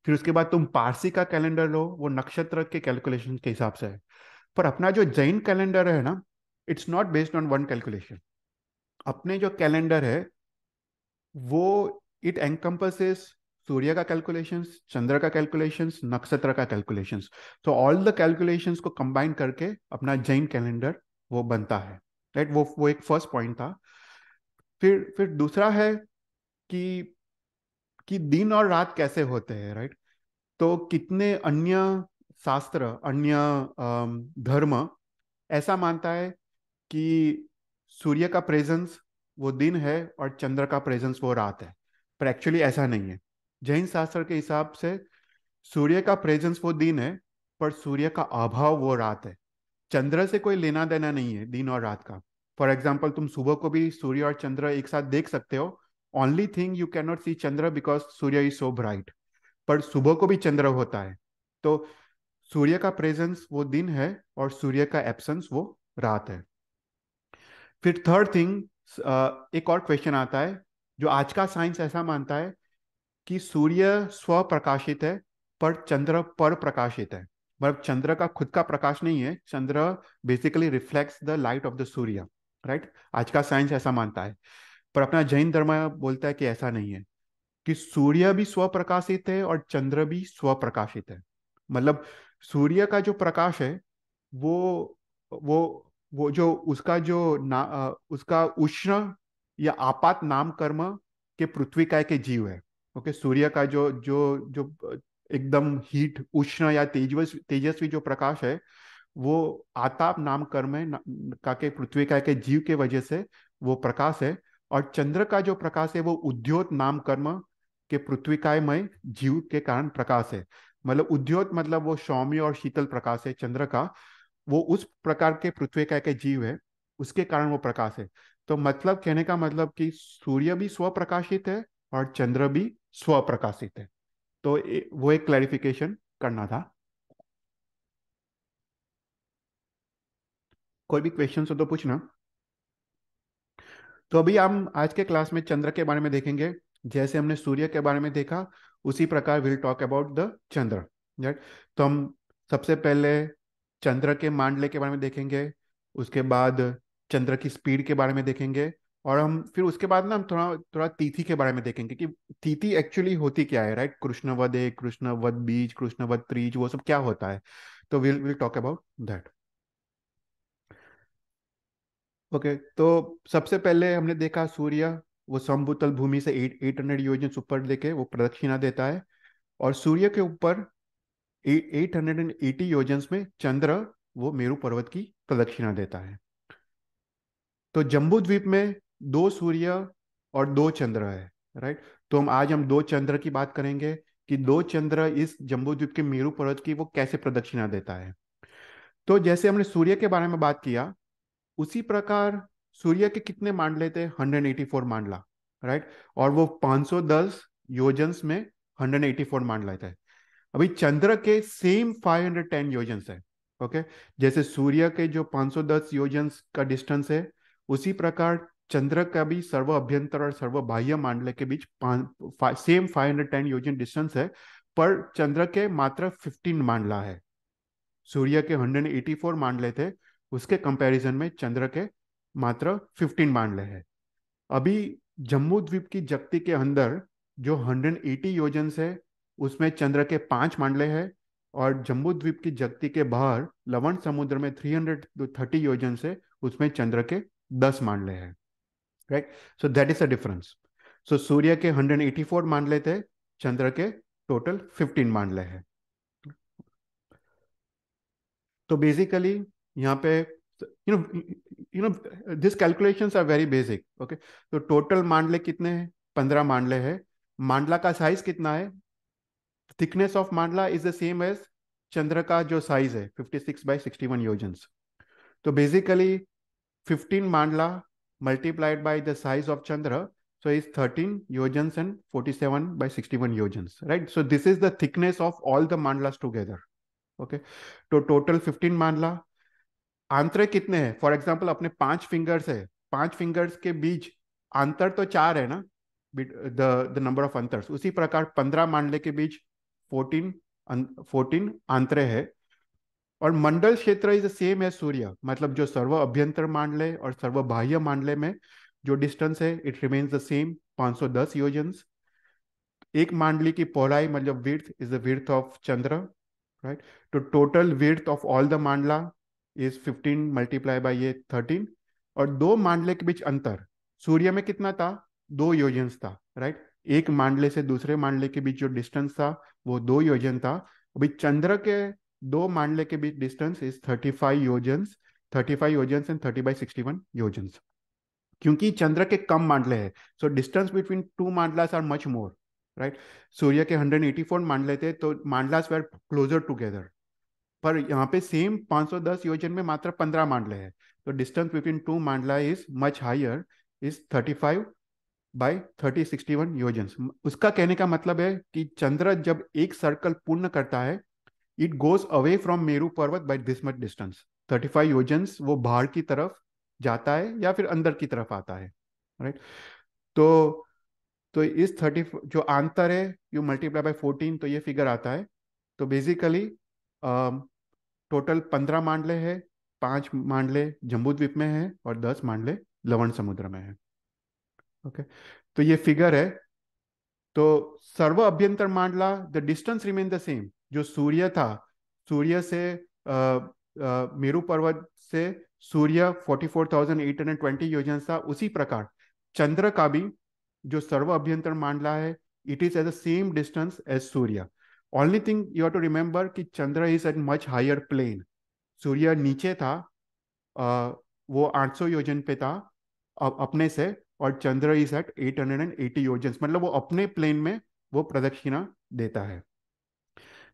फिर उसके बाद तुम पारसी का कैलेंडर लो वो नक्षत्र के कैलकुलेशन के हिसाब से है। पर अपना जो जैन कैलेंडर है ना, it's not based on one calculation. अपने जो कैलेंडर है वो इट एनकम्पसेस सूर्य का कैलकुलेशंस, चंद्र का कैलकुलेशंस, नक्षत्र का कैलकुलेशंस। तो ऑल द कैलकुलेशंस को कंबाइन करके अपना जैन कैलेंडर वो बनता है, राइट। वो एक फर्स्ट पॉइंट था। फिर दूसरा है कि दिन और रात कैसे होते हैं, राइट। तो कितने अन्य शास्त्र, अन्य धर्म ऐसा मानता है कि सूर्य का प्रेजेंस वो दिन है और चंद्र का प्रेजेंस वो रात है, पर एक्चुअली ऐसा नहीं है। जैन शास्त्र के हिसाब से सूर्य का प्रेजेंस वो दिन है पर सूर्य का अभाव वो रात है। चंद्र से कोई लेना देना नहीं है दिन और रात का। फॉर एग्जाम्पल तुम सुबह को भी सूर्य और चंद्र एक साथ देख सकते हो, only thing you can not see chandra because surya is so bright, पर सुबह को भी चंद्र होता है। तो सूर्य का प्रेजेंस वो दिन है और सूर्य का एब्सेंस वो रात है। फिर थर्ड थिंग, एक और क्वेश्चन आता है जो आज का साइंस ऐसा मानता है कि सूर्य स्व प्रकाशित है पर चंद्र पर प्रकाशित है। मतलब चंद्र का खुद का प्रकाश नहीं है, chandra basically reflects the light of the surya, right. आज का साइंस ऐसा मानता है, पर अपना जैन धर्म बोलता है कि ऐसा नहीं है, कि सूर्य भी स्व प्रकाशित है और चंद्र भी स्व प्रकाशित है। मतलब सूर्य का जो प्रकाश है वो वो वो जो उसका जो उसका उष्ण या आपात नाम कर्म के पृथ्वी काय के जीव है। ओके, सूर्य का जो जो जो एकदम हीट, उष्ण या तेजस्वी तेजस्वी जो प्रकाश है, वो आताप नाम कर्म है का के पृथ्वी का के जीव के वजह से वो प्रकाश है। और चंद्र का जो प्रकाश है वो उद्योत नाम कर्म के पृथ्वीकायमय जीव के कारण प्रकाश है। मतलब उद्योत मतलब वो सौम्य और शीतल प्रकाश है चंद्र का, वो उस प्रकार के पृथ्वी का के जीव है, उसके कारण वो प्रकाश है। तो मतलब कहने का मतलब कि सूर्य भी स्वप्रकाशित है और चंद्र भी स्वप्रकाशित है। तो वो एक क्लैरिफिकेशन करना था। कोई भी क्वेश्चन हो तो पूछना। तो अभी हम आज के क्लास में चंद्र के बारे में देखेंगे। जैसे हमने सूर्य के बारे में देखा, उसी प्रकार will talk about the chandra, right. तो हम सबसे पहले चंद्र के मांडले के बारे में देखेंगे, उसके बाद चंद्र की स्पीड के बारे में देखेंगे, और हम फिर उसके बाद ना हम थोड़ा थोड़ा तिथि के बारे में देखेंगे कि तिथि एक्चुअली होती क्या है, राइट। कृष्णवद एक, कृष्णवद बीज, कृष्णवद त्रीज, वो सब क्या होता है। तो will will talk about that. Okay, तो सबसे पहले हमने देखा सूर्य, वो समभूतल भूमि से 800 योजन ऊपर लेके वो प्रदक्षिणा देता है। और सूर्य के ऊपर 880 योजन में चंद्र वो मेरु पर्वत की प्रदक्षिणा देता है। तो जम्बू द्वीप में दो सूर्य और दो चंद्र है, राइट। तो हम दो चंद्र की बात करेंगे कि दो चंद्र इस जम्बू द्वीप के मेरु पर्वत की वो कैसे प्रदक्षिणा देता है। तो जैसे हमने सूर्य के बारे में बात किया, उसी प्रकार सूर्य के कितने मांडले थे, 184 मांडला, राइट। और वो 510 योजन्स में 184 मांडला थे। अभी चंद्र के सेम 510 योजन्स है, ओके। जैसे सूर्य के जो 510 योजन्स का डिस्टेंस है, उसी प्रकार चंद्र का भी सर्व अभ्यंतर और सर्व बाह्य मांडले के बीच सेम 510 योजन डिस्टेंस है। पर चंद्र के मात्र 15 मांडला है। सूर्य के 184 मांडले थे, उसके कंपैरिजन में चंद्र के मात्र 15 मांडले हैं। अभी जम्मू द्वीप की जगती के अंदर जो 180 योजन है, उसमें चंद्र के 5 मांडले हैं। और जम्बू द्वीप की जगती के बाहर लवण समुद्र में 330 योजन से, उसमें चंद्र के 10 मांडले हैं, right. So that is a difference. So सूर्य के 184 मांडले थे, चंद्र के टोटल 15 मांडले हैं। तो बेसिकली यहाँ पे you know this calculations are very basic, okay. तो टोटल मांडले कितने हैं, 15 मांडले हैं। मांडला का साइज कितना है, थिकनेस ऑफ मांडला इज द सेम एज चंद्र का जो साइज है, 56/61 योजन्स। तो basically 15 mandala multiplied by the size of Chandra, so is 13 yojans and 47/61 yojans, right? So this is the thickness of all the mandalas together, okay? तो total 15 mandala। आंतरे कितने हैं, for example अपने 5 fingers है, 5 fingers के बीच अंतर तो 4 है ना, द नंबर ऑफ अंतर्स। उसी प्रकार 15 मांडले के बीच 14 14 आंतरे है। और मंडल क्षेत्र इज सेम है सूर्य, मतलब जो सर्व अभ्यंतर मांडले और सर्व बाह्य मांडले में जो डिस्टेंस है, it remains the same, 510 yojans. एक मांडली की पौड़ाई मतलब width is the width of chandra, right. तो total width of all the mandala is 15 multiply by ये 13। और दो मांडले के बीच अंतर सूर्य में कितना था, 2 योजन्स था, राइट। एक मांडले से दूसरे मांडले के बीच जो डिस्टेंस था वो 2 योजन था। अभी चंद्र के दो मांडले के बीच distance is 35 yojans, 35 yojans and 30/61 yojans. क्योंकि चंद्र के कम मांडले हैं, so distance between two mandalas are much more, right. सूर्य के 184 मांडले थे, तो मांडलास वेर क्लोजर टुगेदर। पर यहाँ पे सेम 510 योजन में मात्र 15 मांडले हैं, तो डिस्टेंस बिटवीन टू मांडला इज मच हायर, इज 35/30/61 योजन्स। उसका कहने का मतलब है कि चंद्र जब एक सर्कल पूर्ण करता है, it goes away from Meru Parvat by this much distance, 35 योजन्स वो बाहर की तरफ जाता है या फिर अंदर की तरफ आता है, राइट। तो इस 30 जो अंतर है, यू मल्टीप्लाई बाय 14, तो ये फिगर आता है। तो बेसिकली टोटल 15 मांडले हैं, 5 मांडले जम्बू द्वीप में है और 10 मांडले लवण समुद्र में है, ओके। तो ये फिगर है। तो सर्व अभ्यंतर मांडला the distance remain the same. जो सूर्य था, सूर्य से मेरू पर्वत से सूर्य 44,820 योजन था, उसी प्रकार चंद्र का भी जो सर्व अभ्यंतर मांडला है, it is at the same distance as surya. Only thing you have to remember कि चंद्र is at much higher plane. सूर्य नीचे था, वो 800 योजन पे था अपने से, और चंद्र इज एट 880 योजन, मतलब वो अपने प्लेन में वो प्रदक्षिणा देता है।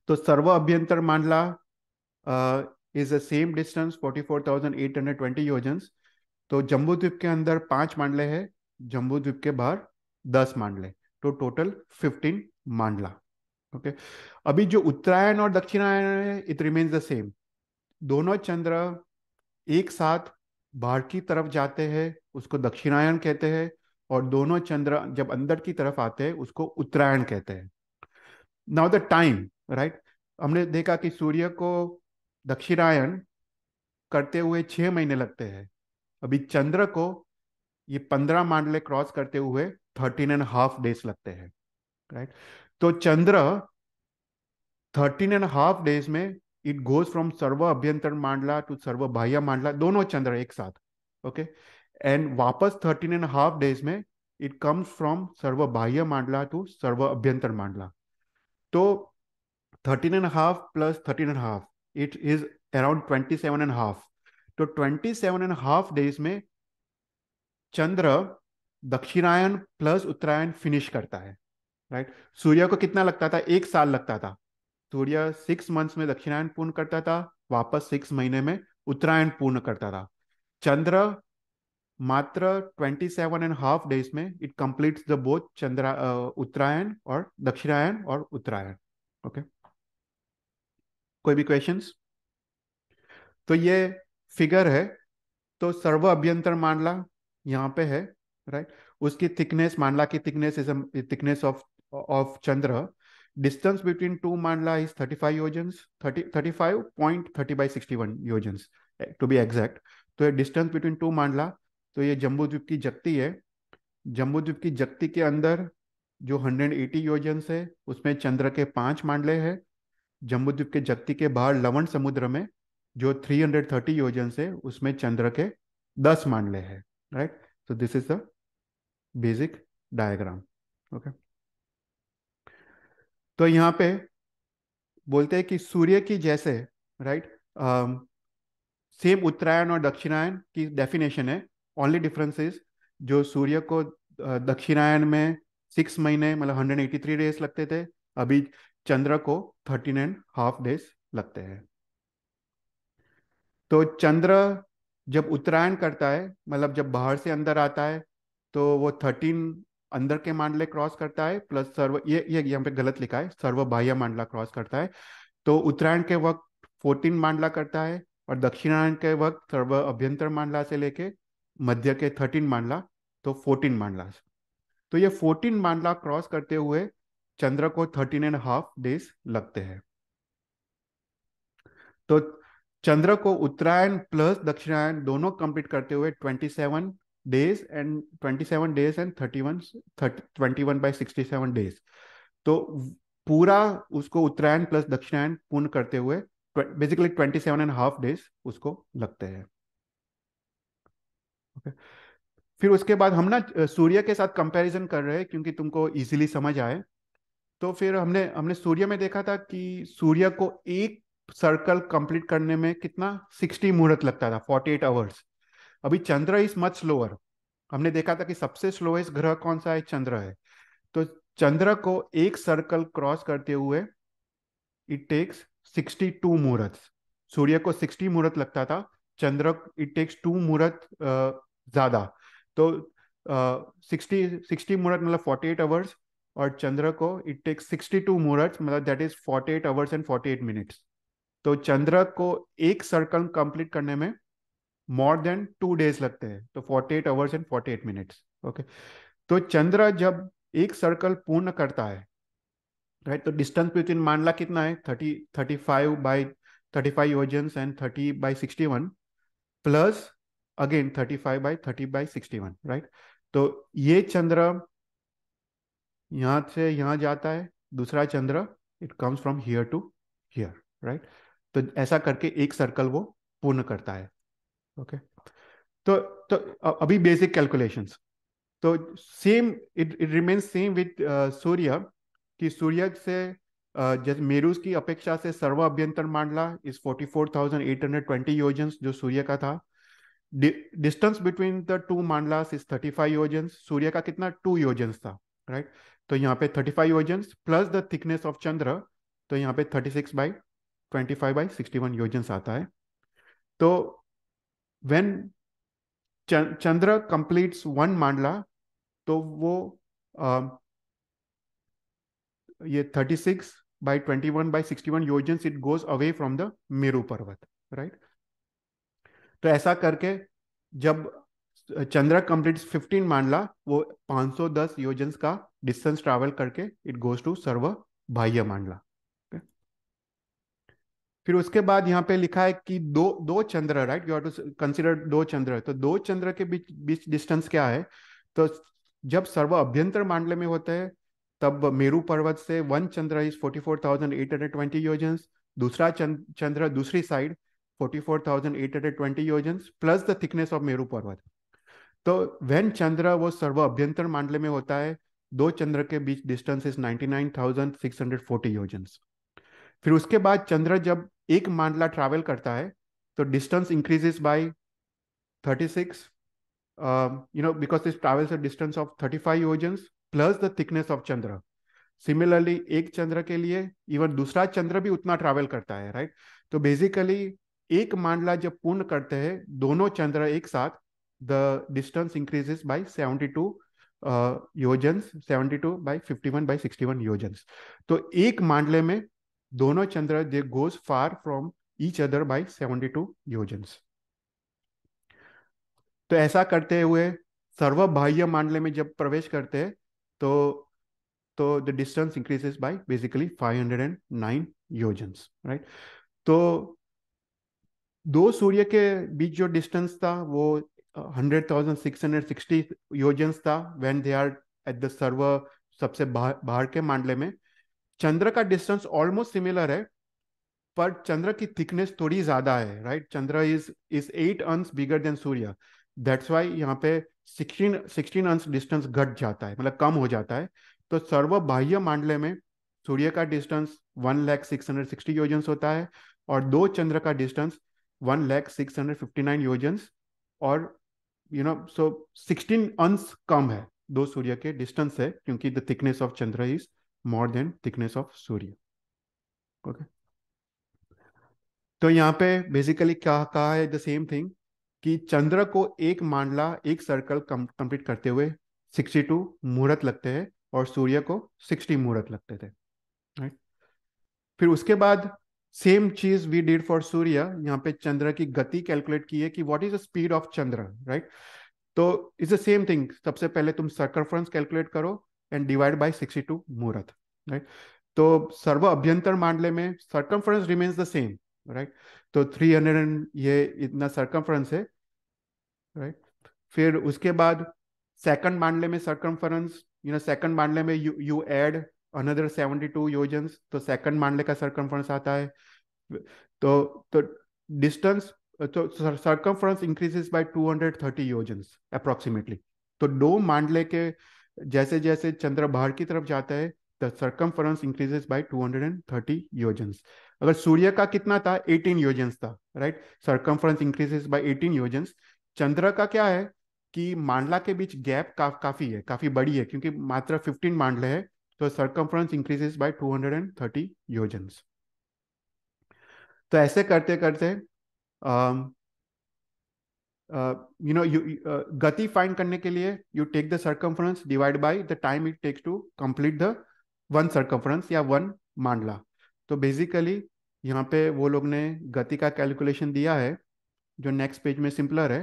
तो सर्व अभ्यंतर मांडला इज द सेम डिस्टेंस 44,820 योजन्स। तो जम्बू द्वीप के अंदर 5 मांडले हैं, जम्बू द्वीप के बाहर 10 मांडले, तो टोटल 15 मांडला। ओके, अभी जो उत्तरायण और दक्षिणायन है, इट रिमेन्स द सेम। दोनों चंद्र एक साथ बाहर की तरफ जाते हैं, उसको दक्षिणायन कहते हैं, और दोनों चंद्र जब अंदर की तरफ आते हैं उसको उत्तरायण कहते हैं। नाउ द टाइम, राइट, हमने देखा कि सूर्य को दक्षिणायन करते हुए 6 महीने लगते हैं। अभी चंद्र को ये 15 मांडले क्रॉस करते हुए 13.5 डेज लगते हैं, राइट। तो चंद्र 13.5 डेज में इट गोज फ्रॉम सर्व अभ्यंतर मांडला टू सर्व बाह्य मांडला, दोनों चंद्र एक साथ। ओके, एंड वापस 13.5 डेज में इट कम्स फ्रॉम सर्व बाह्य मांडला टू सर्व अभ्यंतर मांडला। तो 13.5 प्लस 13.5, इट इज अराउंड 27.5। तो 27.5 डेज में चंद्र दक्षिणायन प्लस उत्तरायण फिनिश करता है, राइट। सूर्य को कितना लगता था? 1 साल लगता था। सूर्य 6 मंथ्स में दक्षिणायन पूर्ण करता था, वापस 6 महीने में उत्तरायण पूर्ण करता था। चंद्र मात्र 27.5 डेज में इट कंप्लीट्स द बोथ चंद्र उत्तरायण और दक्षिणायन और उत्तरायण। ओके, कोई भी क्वेश्चंस? तो ये फिगर है, तो सर्व अभ्यंतर मांडला यहाँ पे है, राइट। उसकी थिकनेस, मांडला की thickness is thickness of Chandra. Distance between two मांडला इज 35 योजन्स, 35.30/61 योजन्स टू बी एग्जैक्ट। तो ये डिस्टेंस बिटवीन टू मांडला। तो ये जम्बू द्वीप की जगती है। जम्बू द्वीप की जगती के अंदर जो 180 योजन्स है उसमें चंद्र के 5 मांडले हैं। जम्बू द्वीप के जगती के बाहर लवण समुद्र में जो 330 योजन से उसमें चंद्र के 10 मांडले हैं, right. So this is the basic diagram. Okay, तो यहाँ पे बोलते हैं कि सूर्य की जैसे, राइट, सेम उत्तरायण और दक्षिणायन की डेफिनेशन है। ओनली डिफरेंस इज जो सूर्य को दक्षिणायन में 6 महीने मतलब 183 डेज लगते थे, अभी चंद्र को 13.5 डेज लगते हैं। तो चंद्र जब उत्तरायण करता है, मतलब जब बाहर से अंदर आता है, तो वो 13 अंदर के मांडले क्रॉस करता है, प्लस सर्व, ये यहाँ पे गलत लिखा है, सर्व बाह्य मांडला क्रॉस करता है। तो उत्तरायण के वक्त 14 मांडला करता है, और दक्षिणायन के वक्त सर्व अभ्यंतर मांडला से लेके मध्य के 13 मांडला, तो 14 मांडला। तो ये 14 मांडला क्रॉस करते हुए चंद्र को 13.5 डेज लगते हैं। तो चंद्र को उत्तरायण प्लस दक्षिणायन दोनों कंप्लीट करते हुए 27 डेज एंड 21/67 डेज। तो पूरा उसको उत्तरायण प्लस दक्षिणायन पूर्ण करते हुए बेसिकली 27.5 डेज उसको लगते हैं। okay? फिर उसके बाद हम ना सूर्य के साथ कंपैरिजन कर रहे हैं क्योंकि तुमको इजीली समझ आए। तो फिर हमने हमने सूर्य में देखा था कि सूर्य को एक सर्कल कंप्लीट करने में कितना 60 मुहूर्त लगता था, 48 आवर्स। अभी चंद्र इज मच स्लोअर। हमने देखा था कि सबसे स्लोएस्ट ग्रह कौन सा है? चंद्र है। तो चंद्र को एक सर्कल क्रॉस करते हुए इट टेक्स 62 मुहूर्त। सूर्य को 60 मुहूर्त लगता था, चंद्र इट टेक्स 2 मुहूर्त ज्यादा। तो 60 मुहूर्त मतलब 48 आवर्स, और चंद्र को इट टेक्स 62 मुहूर्त मतलब that is 48 hours and 48 minutes. तो चंद्र को एक सर्कल कंप्लीट करने में मोर देन 2 डेज लगते हैं, तो 48 आवर्स एंड 48 मिनट्स। ओके, तो चंद्र जब एक सर्कल पूर्ण करता है, राइट, तो डिस्टेंस बिटवीन मांडला कितना है? 35 yojans and 30/61 plus again 35/30/61, right. तो ये चंद्र यहां से यहां जाता है, दूसरा चंद्र it comes from here to here, right. तो ऐसा करके एक सर्कल वो पूर्ण करता है। ओके, तो तो अभी बेसिक कैलकुलेशंस। तो same it remains same with surya, कि सूर्य से जैसे मेरू की अपेक्षा से सर्व अभ्यंतर मांडला इज 44,820 योजन्स जो सूर्य का था। Distance between the two mandalas is 35 yojans. सूर्य का कितना 2 योजन्स था, राइट। तो यहाँ पे 35 yojans plus the thickness of चंद्र, तो यहाँ पे 36/25/61 योजन्स आता है। तो व्हेन चंद्र कंप्लीट्स 1 मांडला, तो वो ये 36/21/61 yojans it goes away from the Meru Parvat, right. तो ऐसा करके जब चंद्र कंप्लीट्स 15 मांडला, वो 510 योजन्स का डिस्टेंस ट्रैवल करके इट गोज टू सर्व बाह्य मांडला। फिर उसके बाद यहाँ पे लिखा है कि दो दो चंद्र, right, you have to consider 2 chandra. तो 2 चंद्र के बीच बीच डिस्टेंस क्या है? तो जब सर्व अभ्यंतर मांडले में होते हैं तब मेरू पर्वत से 1 चंद्र इज 44,820 योजन्स, दूसरा चंद्र दूसरी side 44,820 yojans plus the thickness of Meru Parvat. तो व्हेन चंद्र वो सर्व अभ्यंतर मांडले में होता है, 2 चंद्र के बीच डिस्टेंस इज 99,640 योजन्स। फिर उसके बाद चंद्र जब 1 मांडला ट्रैवल करता है तो distance increases by 36, because this travels a distance of 35 yojans plus the thickness of chandra. Similarly एक चंद्र के लिए इवन दूसरा चंद्र भी उतना ट्रैवल करता है, राइट। तो बेसिकली 1 मांडला जब पूर्ण करते हैं दोनों चंद्र एक साथ, the distance increases by 72 yojans, 72/51/61 yojans. तो एक मांडले में दोनों चंद्र they goes far from each other by 72 yojans. तो ऐसा करते हुए सर्व बाह्य मांडले में जब प्रवेश करते हैं तो the distance increases by basically 509 yojans, right. तो 2 सूर्य के बीच जो डिस्टेंस था वो 100,660 योजन्स था when they are at the sarva सबसे बाहर के मांडले में। चंद्र का डिस्टेंस ऑलमोस्ट सिमिलर है, पर चंद्र की थिकनेस थोड़ी ज्यादा है, राइट। चंद्र इज 8 अंश bigger than Surya, that's why यहाँ पे 16 अंश डिस्टेंस घट जाता है, मतलब कम हो जाता है। तो सर्व बाह्य मांडले में सूर्य का डिस्टेंस 1,0660 योजन्स होता है और 2 चंद्र का डिस्टेंस 1,0659 योजन्स, और सो 16 अंश कम है 2 सूर्य के डिस्टेंस है, क्योंकि the thickness of Chandra is more than thickness of Surya. Okay, तो यहाँ पे बेसिकली क्या कहा है, द सेम थिंग, कि चंद्र को एक मांडला एक सर्कल कंप्लीट करते हुए 62 मुहूर्त लगते हैं और सूर्य को 60 मुहूर्त लगते थे, राइट। फिर उसके बाद सेम चीज वी डिड फॉर सूर्य। यहाँ पे चंद्र की गति कैलकुलेट की है कि what is the speed of chandra, right. तो इट्स द सेम थिंग, सबसे पहले तुम सर्कमफ्रेंस कैलकुलेट करो एंड डिवाइड बाय 62 मुहूर्त, राइट। तो सर्व अभ्यंतर मांडले में circumference remains the same, right. तो 300 ये इतना सर्कमफ्रेंस है, राइट। फिर उसके बाद सेकंड मांडले में सर्कमफ्रेंस, सेकंड मांडले में यू ऐड अनदर 72 योजन्स, तो सेकंड मांडले का सर्कमफ्रेंस आता है। तो डिस्टेंस, तो सर्कमफ्रेंस इंक्रीजेस बाय 230 योजन्स अप्रोक्सीमेटली। तो 2 मांडले के जैसे जैसे चंद्र बाहर की तरफ जाता है द सर्कमफ्रेंस इंक्रीजेस बाय 230 योजन्स। अगर सूर्य का कितना था, 18 योजन्स था, राइट। Circumference increases by 18 योजन्स। चंद्र का क्या है कि मांडला के बीच गैप काफी है, काफी बड़ी है, क्योंकि मात्र 15 मांडले है, तो सर्कमफ्रेंस इंक्रीजेस बाय 230 योजन्स। तो ऐसे करते करते गति फाइंड करने के लिए you take the circumference divide by the time it takes to complete the 1 circumference या 1 मांडला। तो बेसिकली यहाँ पे वो लोग ने गति का कैलकुलेशन दिया है जो नेक्स्ट पेज में सिंपलर है।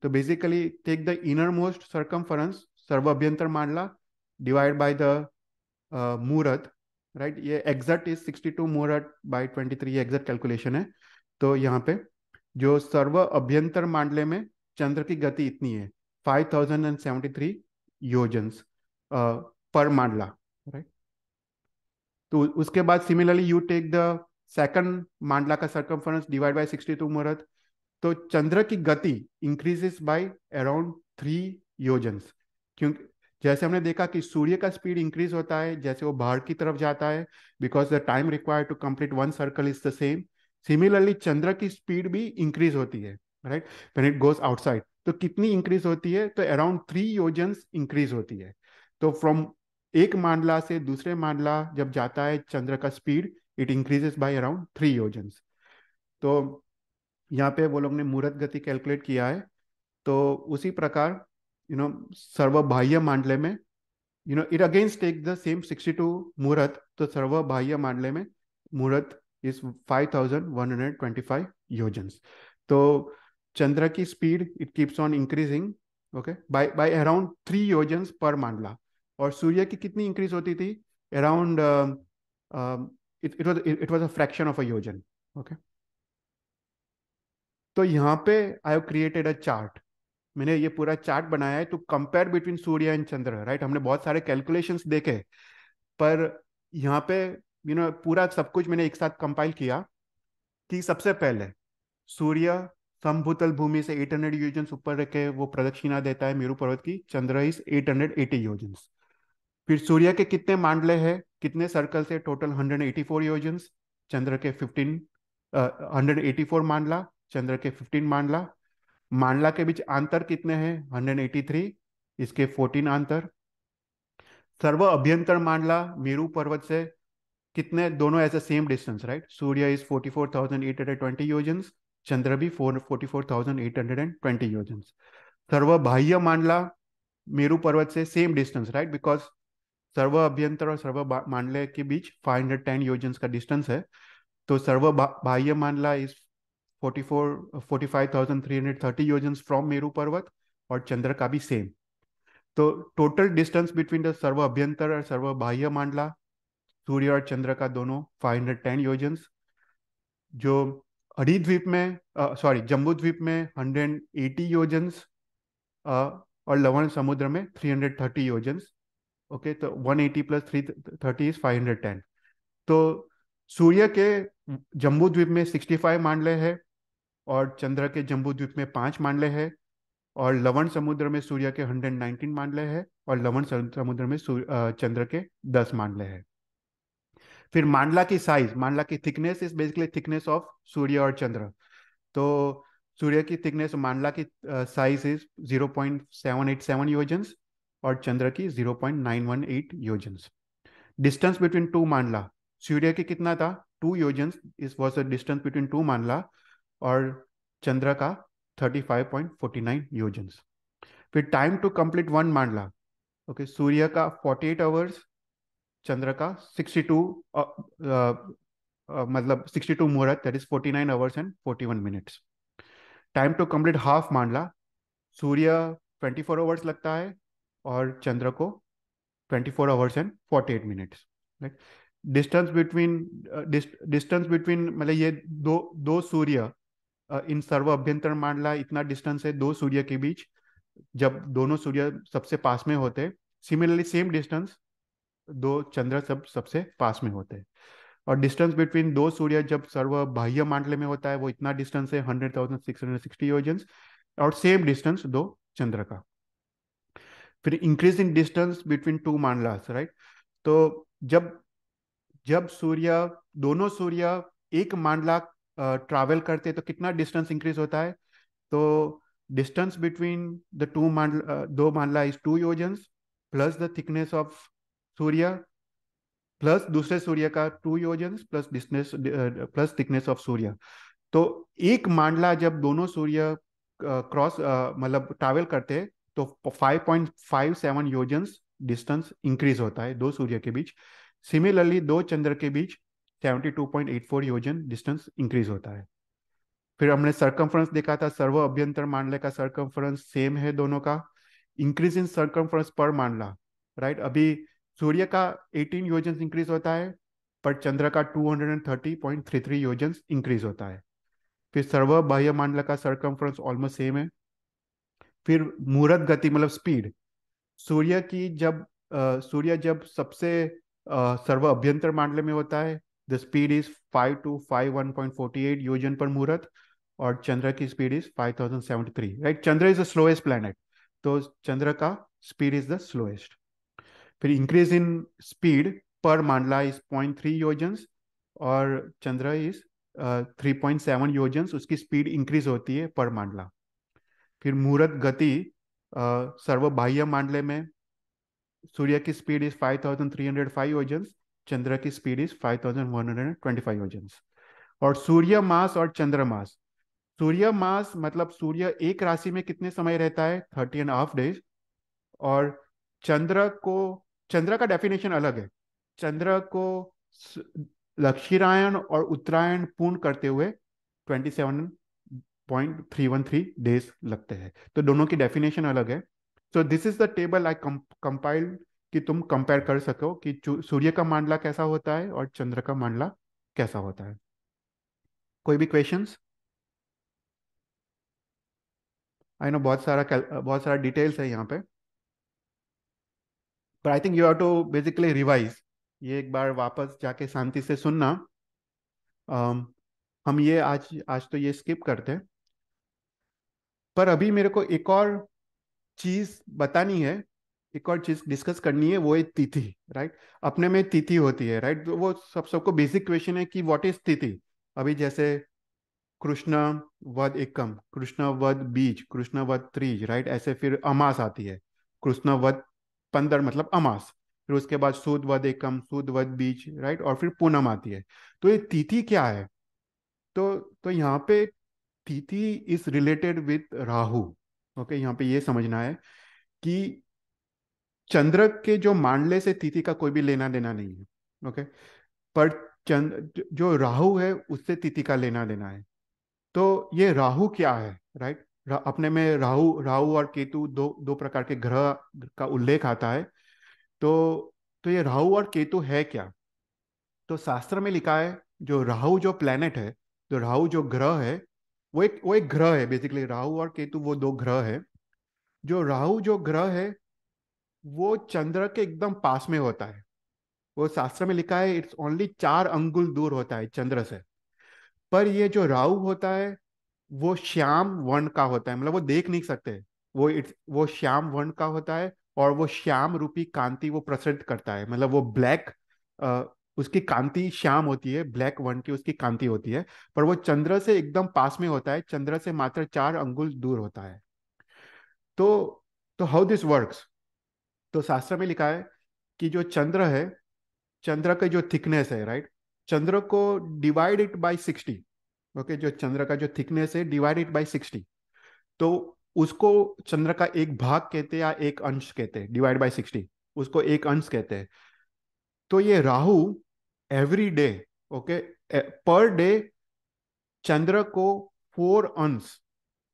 तो basically take the inner most circumference sarva अभ्यंतर mandala divide by the muhurta, right. ये exact is 62 muhurta bye 23, exact calculation है। तो यहाँ पे जो सर्व अभ्यंतर मांडले में चंद्र की गति इतनी है 5073 योजन्स पर मांडला, राइट। तो उसके बाद similarly you take the second मांडला का सर्कमफ्रेंस डिवाइड बाय 62 मुहूर्त। तो चंद्र की गति इंक्रीजेस बाय अराउंड 3 योजन्स, क्योंकि जैसे हमने देखा कि सूर्य का स्पीड इंक्रीज होता है जैसे वो बाहर की तरफ जाता है, because the time required to complete one circle is the same. Similarly चंद्र की स्पीड भी इंक्रीज होती है, right, when it goes outside. तो कितनी इंक्रीज होती है? तो अराउंड 3 योजन्स इंक्रीज होती है। तो फ्रॉम एक मांडला से दूसरे मांडला जब जाता है चंद्र का speed, it increases by around 3 योजन्स। तो यहाँ पे वो लोग ने मुहूर्त गति कैलकुलेट किया है। तो उसी प्रकार सर्वबाह्य मांडले में it again takes the same 62 murat, तो सर्वबाह्य मांडले में मुहूर्त इज 5125 योजन्स। तो चंद्र की speed it keeps on increasing, okay, by around 3 योजन्स पर मांडला। और सूर्य की कितनी इंक्रीज होती थी? Around it was a fraction of a yojan, okay. तो यहाँ पे I have created a chart. मैंने ये पूरा चार्ट बनाया है to compare between surya and chandra, right. हमने बहुत सारे कैलकुलेशंस देखे, पर यहाँ पे पूरा सब कुछ मैंने एक साथ कंपाइल किया कि सबसे पहले सूर्य समभूतल भूमि से 800 योजन ऊपर रख के वो प्रदक्षिणा देता है मेरू पर्वत की। चंद्र इज 880 योजन। फिर सूर्य के कितने मांडले हैं, कितने सर्कल से? टोटल 184 योजन्स। चंद्र के 184 मांडला, चंद्र के 15 मांडला। मांडला के बीच अंतर कितने हैं? 183, इसके 14 अंतर। सर्व अभ्यंतर मांडला मेरू पर्वत से कितने? दोनों as a same distance, right. Surya is 44,820 योजन्स, चंद्र भी 44,820 योजन्स। सर्व बाह्य मांडला मेरू पर्वत से सेम डिस्टेंस, राइट, बिकॉज सर्व अभ्यंतर और सर्व मांडले के बीच 510 योजन्स का डिस्टेंस है। तो सर्व बाह्य मांडला इज 45,330 योजन्स फ्रॉम मेरू पर्वत, और चंद्र का भी सेम। तो टोटल डिस्टेंस बिटवीन द सर्व अभ्यंतर और सर्व बाह्य मांडला, सूर्य और चंद्र का दोनों 510 योजन्स। जो हरिद्वीप में जम्बू द्वीप में 180 योजन्स, और लवण समुद्र में 330 योजन्स, ओके। तो 180 प्लस 330 इज 510। तो सूर्य के जम्बू द्वीप में 65 मांडले हैं, और चंद्र के जम्बू द्वीप में 5 मांडले हैं, और लवण समुद्र में सूर्य के 119 मांडले हैं, और लवण समुद्र में चंद्र के 10 मांडले हैं। फिर मांडला की साइज, मांडला की thickness is basically thickness of surya और चंद्र। तो सूर्य की थिकनेस, मांडला की साइज इज 0.787 योजन्स, और चंद्र की 0.918 योजन्स। डिस्टेंस बिटवीन टू मांडला, सूर्य की कितना था? 2 yojans is was the distance between two mandala, और चंद्र का 35.49 योजन्स। फिर time to complete one mandala, okay, सूर्य का 48 आवर्स, चंद्र का 62 मतलब 62 मुहूर्त, that is 49 hours and 41 minutes. Time to complete half mandala, सूर्य 24 आवर्स लगता है, और चंद्र को 24 hours and 48 minutes, right. Distance between मतलब ये दो दो सूर्य इन सर्व अभ्यंतर मांडला इतना डिस्टेंस है दो सूर्य के बीच, जब दोनों सूर्य सबसे पास में होते। सिमिलरली सेम डिस्टेंस दो चंद्र सबसे पास में होते हैं। और डिस्टेंस बिटवीन दो सूर्य जब सर्व बाह्य मांडले में होता है वो इतना डिस्टेंस है 100,660 योजन्स, और सेम डिस्टेंस दो चंद्र का। फिर increase in distance between two mandalas, right. तो जब जब दोनों सूर्य एक मांडला ट्रैवल करते तो कितना डिस्टेंस इंक्रीज होता है? तो डिस्टेंस बिटवीन द दो mandala is 2 yojans, plus the thickness of Surya, plus दूसरे सूर्य का 2 yojans, plus distance plus thickness of Surya. तो एक मांडला जब दोनों सूर्य क्रॉस मतलब ट्रैवल करते हैं तो 5.57 योजन्स डिस्टेंस इंक्रीज होता है दो सूर्य के बीच। सिमिलरली दो चंद्र के बीच 72.84 योजन डिस्टेंस इंक्रीज होता है। फिर हमने सर्कमफ्रेंस देखा था, सर्व अभ्यंतर मांडले का सर्कमफ्रेंस सेम है दोनों का। इंक्रीज इन सर्कमफ्रेंस पर मांडला, राइट। अभी सूर्य का 18 योजन इंक्रीज होता है, पर चंद्र का 230.33 योजन इंक्रीज होता है। फिर सर्व बाह्य मांडला का सर्कमफ्रेंस ऑलमोस्ट सेम है। फिर मुहूर्त गति मतलब स्पीड, सूर्य जब सबसे सर्व अभ्यंतर मांडले में होता है, द स्पीड इज 5251.48 योजन पर मुहूर्त, और चंद्र की speed is 5073, right. Chandra is the slowest planet, तो चंद्र का स्पीड इज द स्लोएस्ट। फिर इंक्रीज इन स्पीड पर मांडला इज 0.3 योजन्स, और चंद्र इज 3.7 योजन्स, उसकी स्पीड इंक्रीज होती है पर मांडला। फिर मुहूर्त गति सर्वबाह्य मांडले में सूर्य की स्पीड इज 5,305 योजन्स, चंद्र की स्पीड इज 5,125 योजन्स। और सूर्य मास और चंद्र मास, सूर्य मास मतलब सूर्य एक राशि में कितने समय रहता है, 30.5 डेज। और चंद्र को, चंद्र का डेफिनेशन अलग है। चंद्र को दक्षिणायन और उत्तरायण पूर्ण करते हुए 27.313 डेज लगते हैं। तो दोनों की डेफिनेशन अलग है। So this is the table I compiled, कि तुम कंपेयर कर सको कि सूर्य का मांडला कैसा होता है और चंद्र का मांडला कैसा होता है। कोई भी क्वेश्चंस? आई नो बहुत सारा डिटेल्स है यहाँ पे, पर I think you have to basically revise. ये एक बार वापस जाके शांति से सुनना। अम, हम ये आज आज तो ये स्किप करते हैं, पर अभी मेरे को एक और चीज बतानी है, एक और चीज डिस्कस करनी है, वो है तिथि। राइट, अपने में तिथि होती है। राइट, वो सबको बेसिक क्वेश्चन है कि व्हाट इज तिथि। अभी जैसे कृष्ण वध एकम, कृष्ण वध बीज, कृष्ण वध त्रीज। राइट, ऐसे फिर अमास आती है, कृष्ण वध 15 मतलब अमास। फिर उसके बाद सूद वध एकम, सूद वध बीज। राइट, और फिर पूनम आती है। तो ये तिथि क्या है? तो यहाँ पे तिथि is related with Rahu. Okay, यहाँ पे ये समझना है कि चंद्र के जो मांडले से तिथि का कोई भी लेना देना नहीं है। ओके, पर चंद्र जो राहु है उससे तिथि का लेना देना है। तो ये राहु क्या है? राइट, अपने में राहु राहु और केतु दो दो प्रकार के ग्रह का उल्लेख आता है। तो ये राहु और केतु है क्या? तो शास्त्र में लिखा है, जो राहु जो प्लेनेट है, जो राहु जो ग्रह है, वो एक ग्रह है। बेसिकली राहु और केतु वो दो ग्रह है। जो राहु जो ग्रह है वो चंद्र के एकदम पास में होता है। वो शास्त्र में लिखा है इट्स ओनली 4 अंगुल दूर होता है चंद्र से। पर ये जो राहु होता है वो श्याम वर्ण का होता है, मतलब वो देख नहीं सकते। वो श्याम वर्ण का होता है, और वो श्याम रूपी कांति वो प्रसरित करता है, मतलब वो ब्लैक, उसकी कांति श्याम होती है, ब्लैक वर्ण की उसकी कांति होती है। पर वो चंद्र से एकदम पास में होता है, चंद्र से मात्र 4 अंगुल दूर होता है। तो तो हाउ दिस वर्क्स? तो शास्त्र में लिखा है कि जो चंद्र है, चंद्र का जो थिकनेस है, राइट, चंद्र को डिवाइड इट बाई 60। ओके, जो चंद्र का जो थिकनेस है डिवाइड इट बाई 60। तो उसको चंद्र का एक भाग कहते हैं या एक अंश कहते हैं, डिवाइड बाई 60 उसको एक अंश कहते हैं। तो ये Rahu every day, okay, per day चंद्र को 4 अंश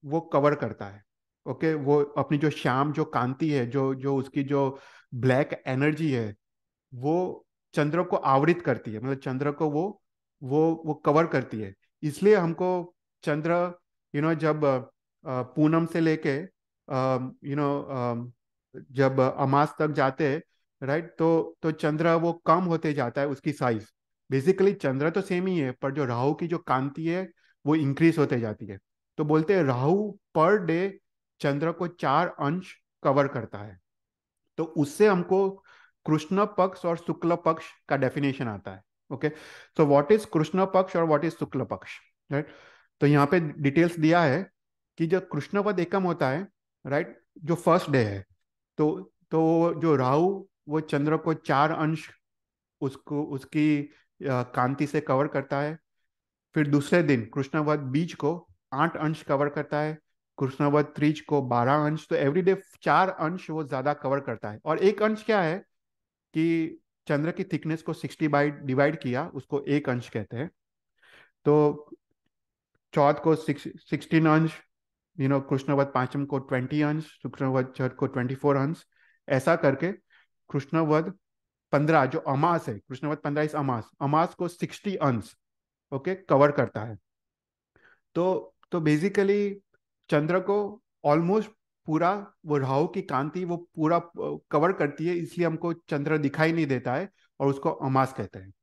वो कवर करता है। ओके, वो अपनी जो श्याम जो कांति है, जो जो उसकी जो ब्लैक एनर्जी है, वो चंद्र को आवृत करती है, मतलब चंद्र को वो कवर करती है। इसलिए हमको चंद्र, जब पूनम से लेके जब अमास तक जाते हैं, राइट, तो चंद्र वो कम होते जाता है उसकी साइज। बेसिकली चंद्र तो सेम ही है, पर जो राहु की जो कांति है वो इंक्रीज होते जाती है। तो बोलते हैं राहु पर डे चंद्र को 4 अंश कवर करता है। तो उससे हमको कृष्ण पक्ष और शुक्ल पक्ष का डेफिनेशन आता है। Okay, so what is Krishna पक्ष और व्हाट इज शुक्ल पक्ष? राइट, तो यहाँ पे डिटेल्स दिया है कि जो कृष्ण पद एकम होता है, राइट, जो फर्स्ट डे है, तो जो राहु वो चंद्र को 4 अंश उसको उसकी कांति से कवर करता है। फिर दूसरे दिन कृष्णवत बीज को 8 अंश कवर करता है, कृष्णवत त्रिज को 12 अंश। तो एवरीडे 4 अंश वो ज्यादा कवर करता है। और एक अंश क्या है कि चंद्र की थिकनेस को 60 बाई डिवाइड किया, उसको एक अंश कहते हैं। तो चौथ को 16 अंश, कृष्णवत पांचम को 20 अंश, शुक्रवत छठ को 24 अंश। ऐसा करके कृष्णवत 15 जो अमास है, कृष्णवत 15 इस अमास अमास को 60 अंश, ओके, कवर करता है। तो बेसिकली चंद्र को ऑलमोस्ट पूरा वो राहु की कांति वो पूरा कवर करती है, इसलिए हमको चंद्र दिखाई नहीं देता है, और उसको अमास कहते हैं।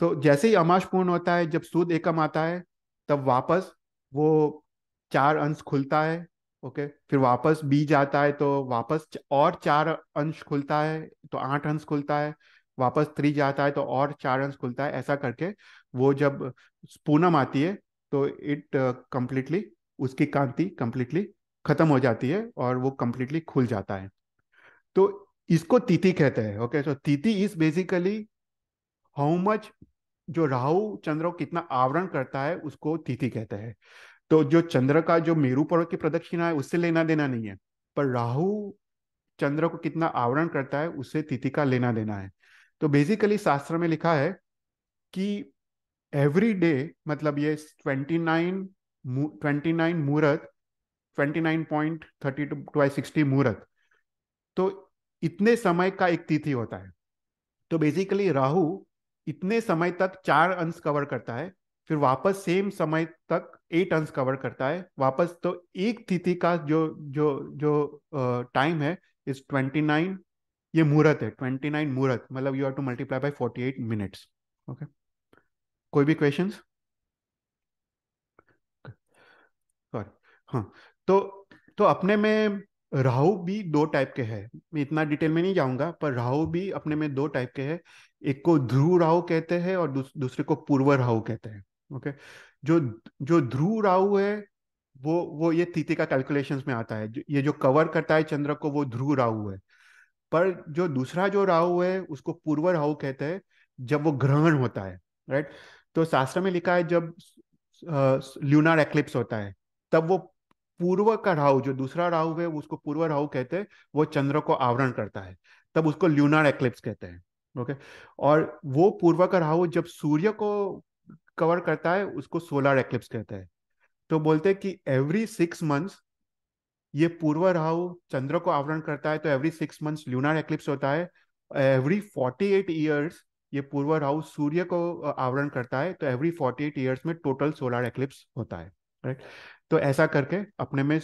तो जैसे ही अमास पूर्ण होता है, जब सूद एकम आता है, तब वापस वो 4 अंश खुलता है, ओके, फिर वापस बी जाता है तो वापस और 4 अंश खुलता है, तो 8 अंश खुलता है। वापस 3 जाता है तो और 4 अंश खुलता है। ऐसा करके वो जब पूनम आती है तो इट कंप्लीटली, उसकी कांति कंप्लीटली खत्म हो जाती है और वो कंप्लीटली खुल जाता है। तो इसको तिथि कहते हैं। ओके, तो तिथि इज बेसिकली हाउ मच, जो राहु चंद्र को कितना आवरण करता है उसको तिथि कहते हैं। तो जो चंद्र का जो मेरू पर्वत की प्रदक्षिणा है उससे लेना देना नहीं है, पर राहु चंद्र को कितना आवरण करता है उससे तिथि का लेना देना है। तो बेसिकली शास्त्र में लिखा है कि एवरी डे, मतलब ये 29 मुहूर्त, 29.32 मुहूर्त, तो इतने समय का एक तिथि होता है। तो बेसिकली राहु इतने समय तक 4 अंश कवर करता है, फिर वापस सेम समय तक 8 अंश कवर करता है वापस। तो एक तिथि का जो जो जो टाइम है इस 29, ये मुहूर्त है 29 मुहूर्त, मतलब you have to multiply by 48 minutes. Okay, कोई भी क्वेश्चंस? सॉरी। हाँ, तो अपने में राहु भी 2 टाइप के हैं। मैं इतना डिटेल में नहीं जाऊंगा, पर राहु भी अपने में 2 टाइप के हैं। एक को ध्रुव राहु कहते हैं और दूसरे को पूर्व राहु कहते हैं। ओके, जो जो ध्रुव राहु है वो ये तिथि का कैलकुलेशंस में आता है। ये जो कवर करता है चंद्र को वो ध्रुव राहु है। पर जो दूसरा जो राहु है उसको पूर्व राहु कहते हैं, जब वो ग्रहण होता है। राइट, तो शास्त्र में लिखा है जब ल्यूनार एक्लिप्स होता है तब वो पूर्व का राहु, जो दूसरा राहु है उसको पूर्व राहु कहते हैं, वो चंद्र को आवरण करता है, तब उसको ल्यूनार एक्लिप्स कहते हैं। ओके, और वो पूर्व का राहु जब सूर्य को कवर करता है उसको सोलर एक्लिप्स कहते हैं। तो बोलते हैं कि एवरी 6 मंथ्स ये पूर्व राहु चंद्र को आवरण करता है, तो एवरी 6 मंथ्स ल्यूनार एक्लिप्स होता है। एवरी 48 ईयर्स ये पूर्व राहु सूर्य को आवरण करता है, तो एवरी 48 ईयर्स में टोटल सोलर एक्लिप्स होता है। राइट, तो ऐसा करके अपने में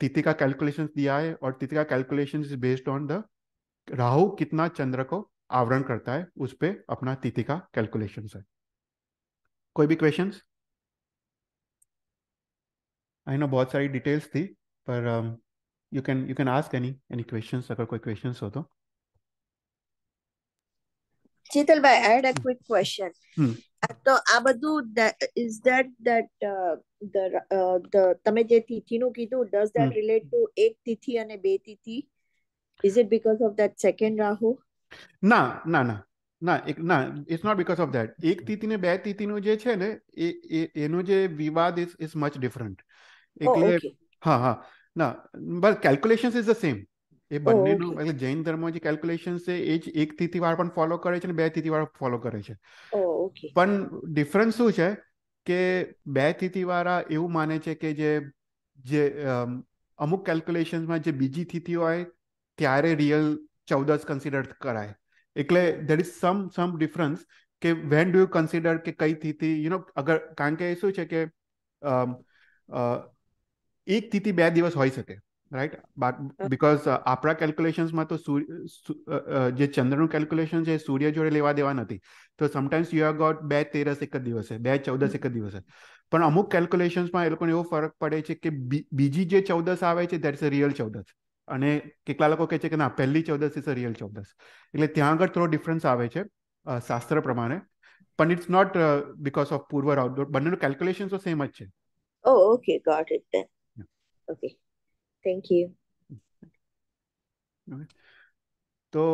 तिथि का कैलकुलेशन दिया है, और तिथि का calculation is based on the Rahu कितना चंद्र को आवरण करता है, उस पे अपना तिथि का कैलकुलेशन है। कोई भी क्वेश्चंस? आई नो बहुत सारी डिटेल्स थी, पर you can ask any questions, अगर कोई क्वेश्चंस हो तो। Chetal bhai, I had a quick question. हम्म તો આ બધું is that the તમે જે તિથિનું કીધું, does that hmm relate to એક તિથિ અને બે તિથિ? Is it because of that second Rahu? ના ના ના ના એક ના, it's not because of that. એક તિથિ ને બે તિથિનું જે છે ને એનો જે વિવાદ ઇઝ મચ ડિફરન્ટ. Oh, એટલે okay. હા હા, ના, બસ કેલ્ક્યુલેશન્સ ઇઝ ધ સેમ. એ Oh, બંનેનું okay. એટલે જૈન ધર્મ જે કેલ્ક્યુલેશન છે એ જ એક તિથિવાર પણ ફોલો કરે છે અને બે તિથિવાર ફોલો કરે છે. Oh, okay. પણ ડિફરન્સ શું છે કે બે તિથિવાળા એવું માને છે કે જે જે અમુક કેલ્ક્યુલેશન્સમાં જે બીજી તિથિ હોય ત્યારે રિયલ 14 કન્સિડર કરાય. એટલે દેર ઇઝ સમ ડિફરન્સ કે વેન ડુ યુ કન્સિડર કે કઈ તિથિ અગર, કારણ કે શું છે કે અમ, અ, એક તિથિ 2 દિવસ હોઈ શકે. રાઈટ, બીકોઝ આપણા કેલ્ક્યુલેશન્સમાં તો જે ચંદ્રનું કેલ્ક્યુલેશન છે એ સૂર્ય જોડે લેવા દેવા નથી. તો સમટાઈમ્સ યુ હેવ ગોટ 2 13 એક જ દિવસે, 2 14 એક જ દિવસે. પણ અમુક કેલ્ક્યુલેશન્સમાં એ લોકોને એવો ફરક પડે છે કે બીજી જે 14 આવે છે દેટ્સ અ રિયલ 14, અને કેટલા લોકો કહે છે કે ના પહેલી 14 ઇઝ અ રિયલ 14. એટલે ત્યાં આગળ થોડો ડિફરન્સ આવે છે શાસ્ત્ર પ્રમાણે. પણ ઇટ્સ નોટ બીકોઝ ઓફ પૂર્વ રાઉટ, બંનેનું કેલ્ક્યુલેશન તો સેમ જ છે. Oh, okay. Got it then. Okay. Thank you. તો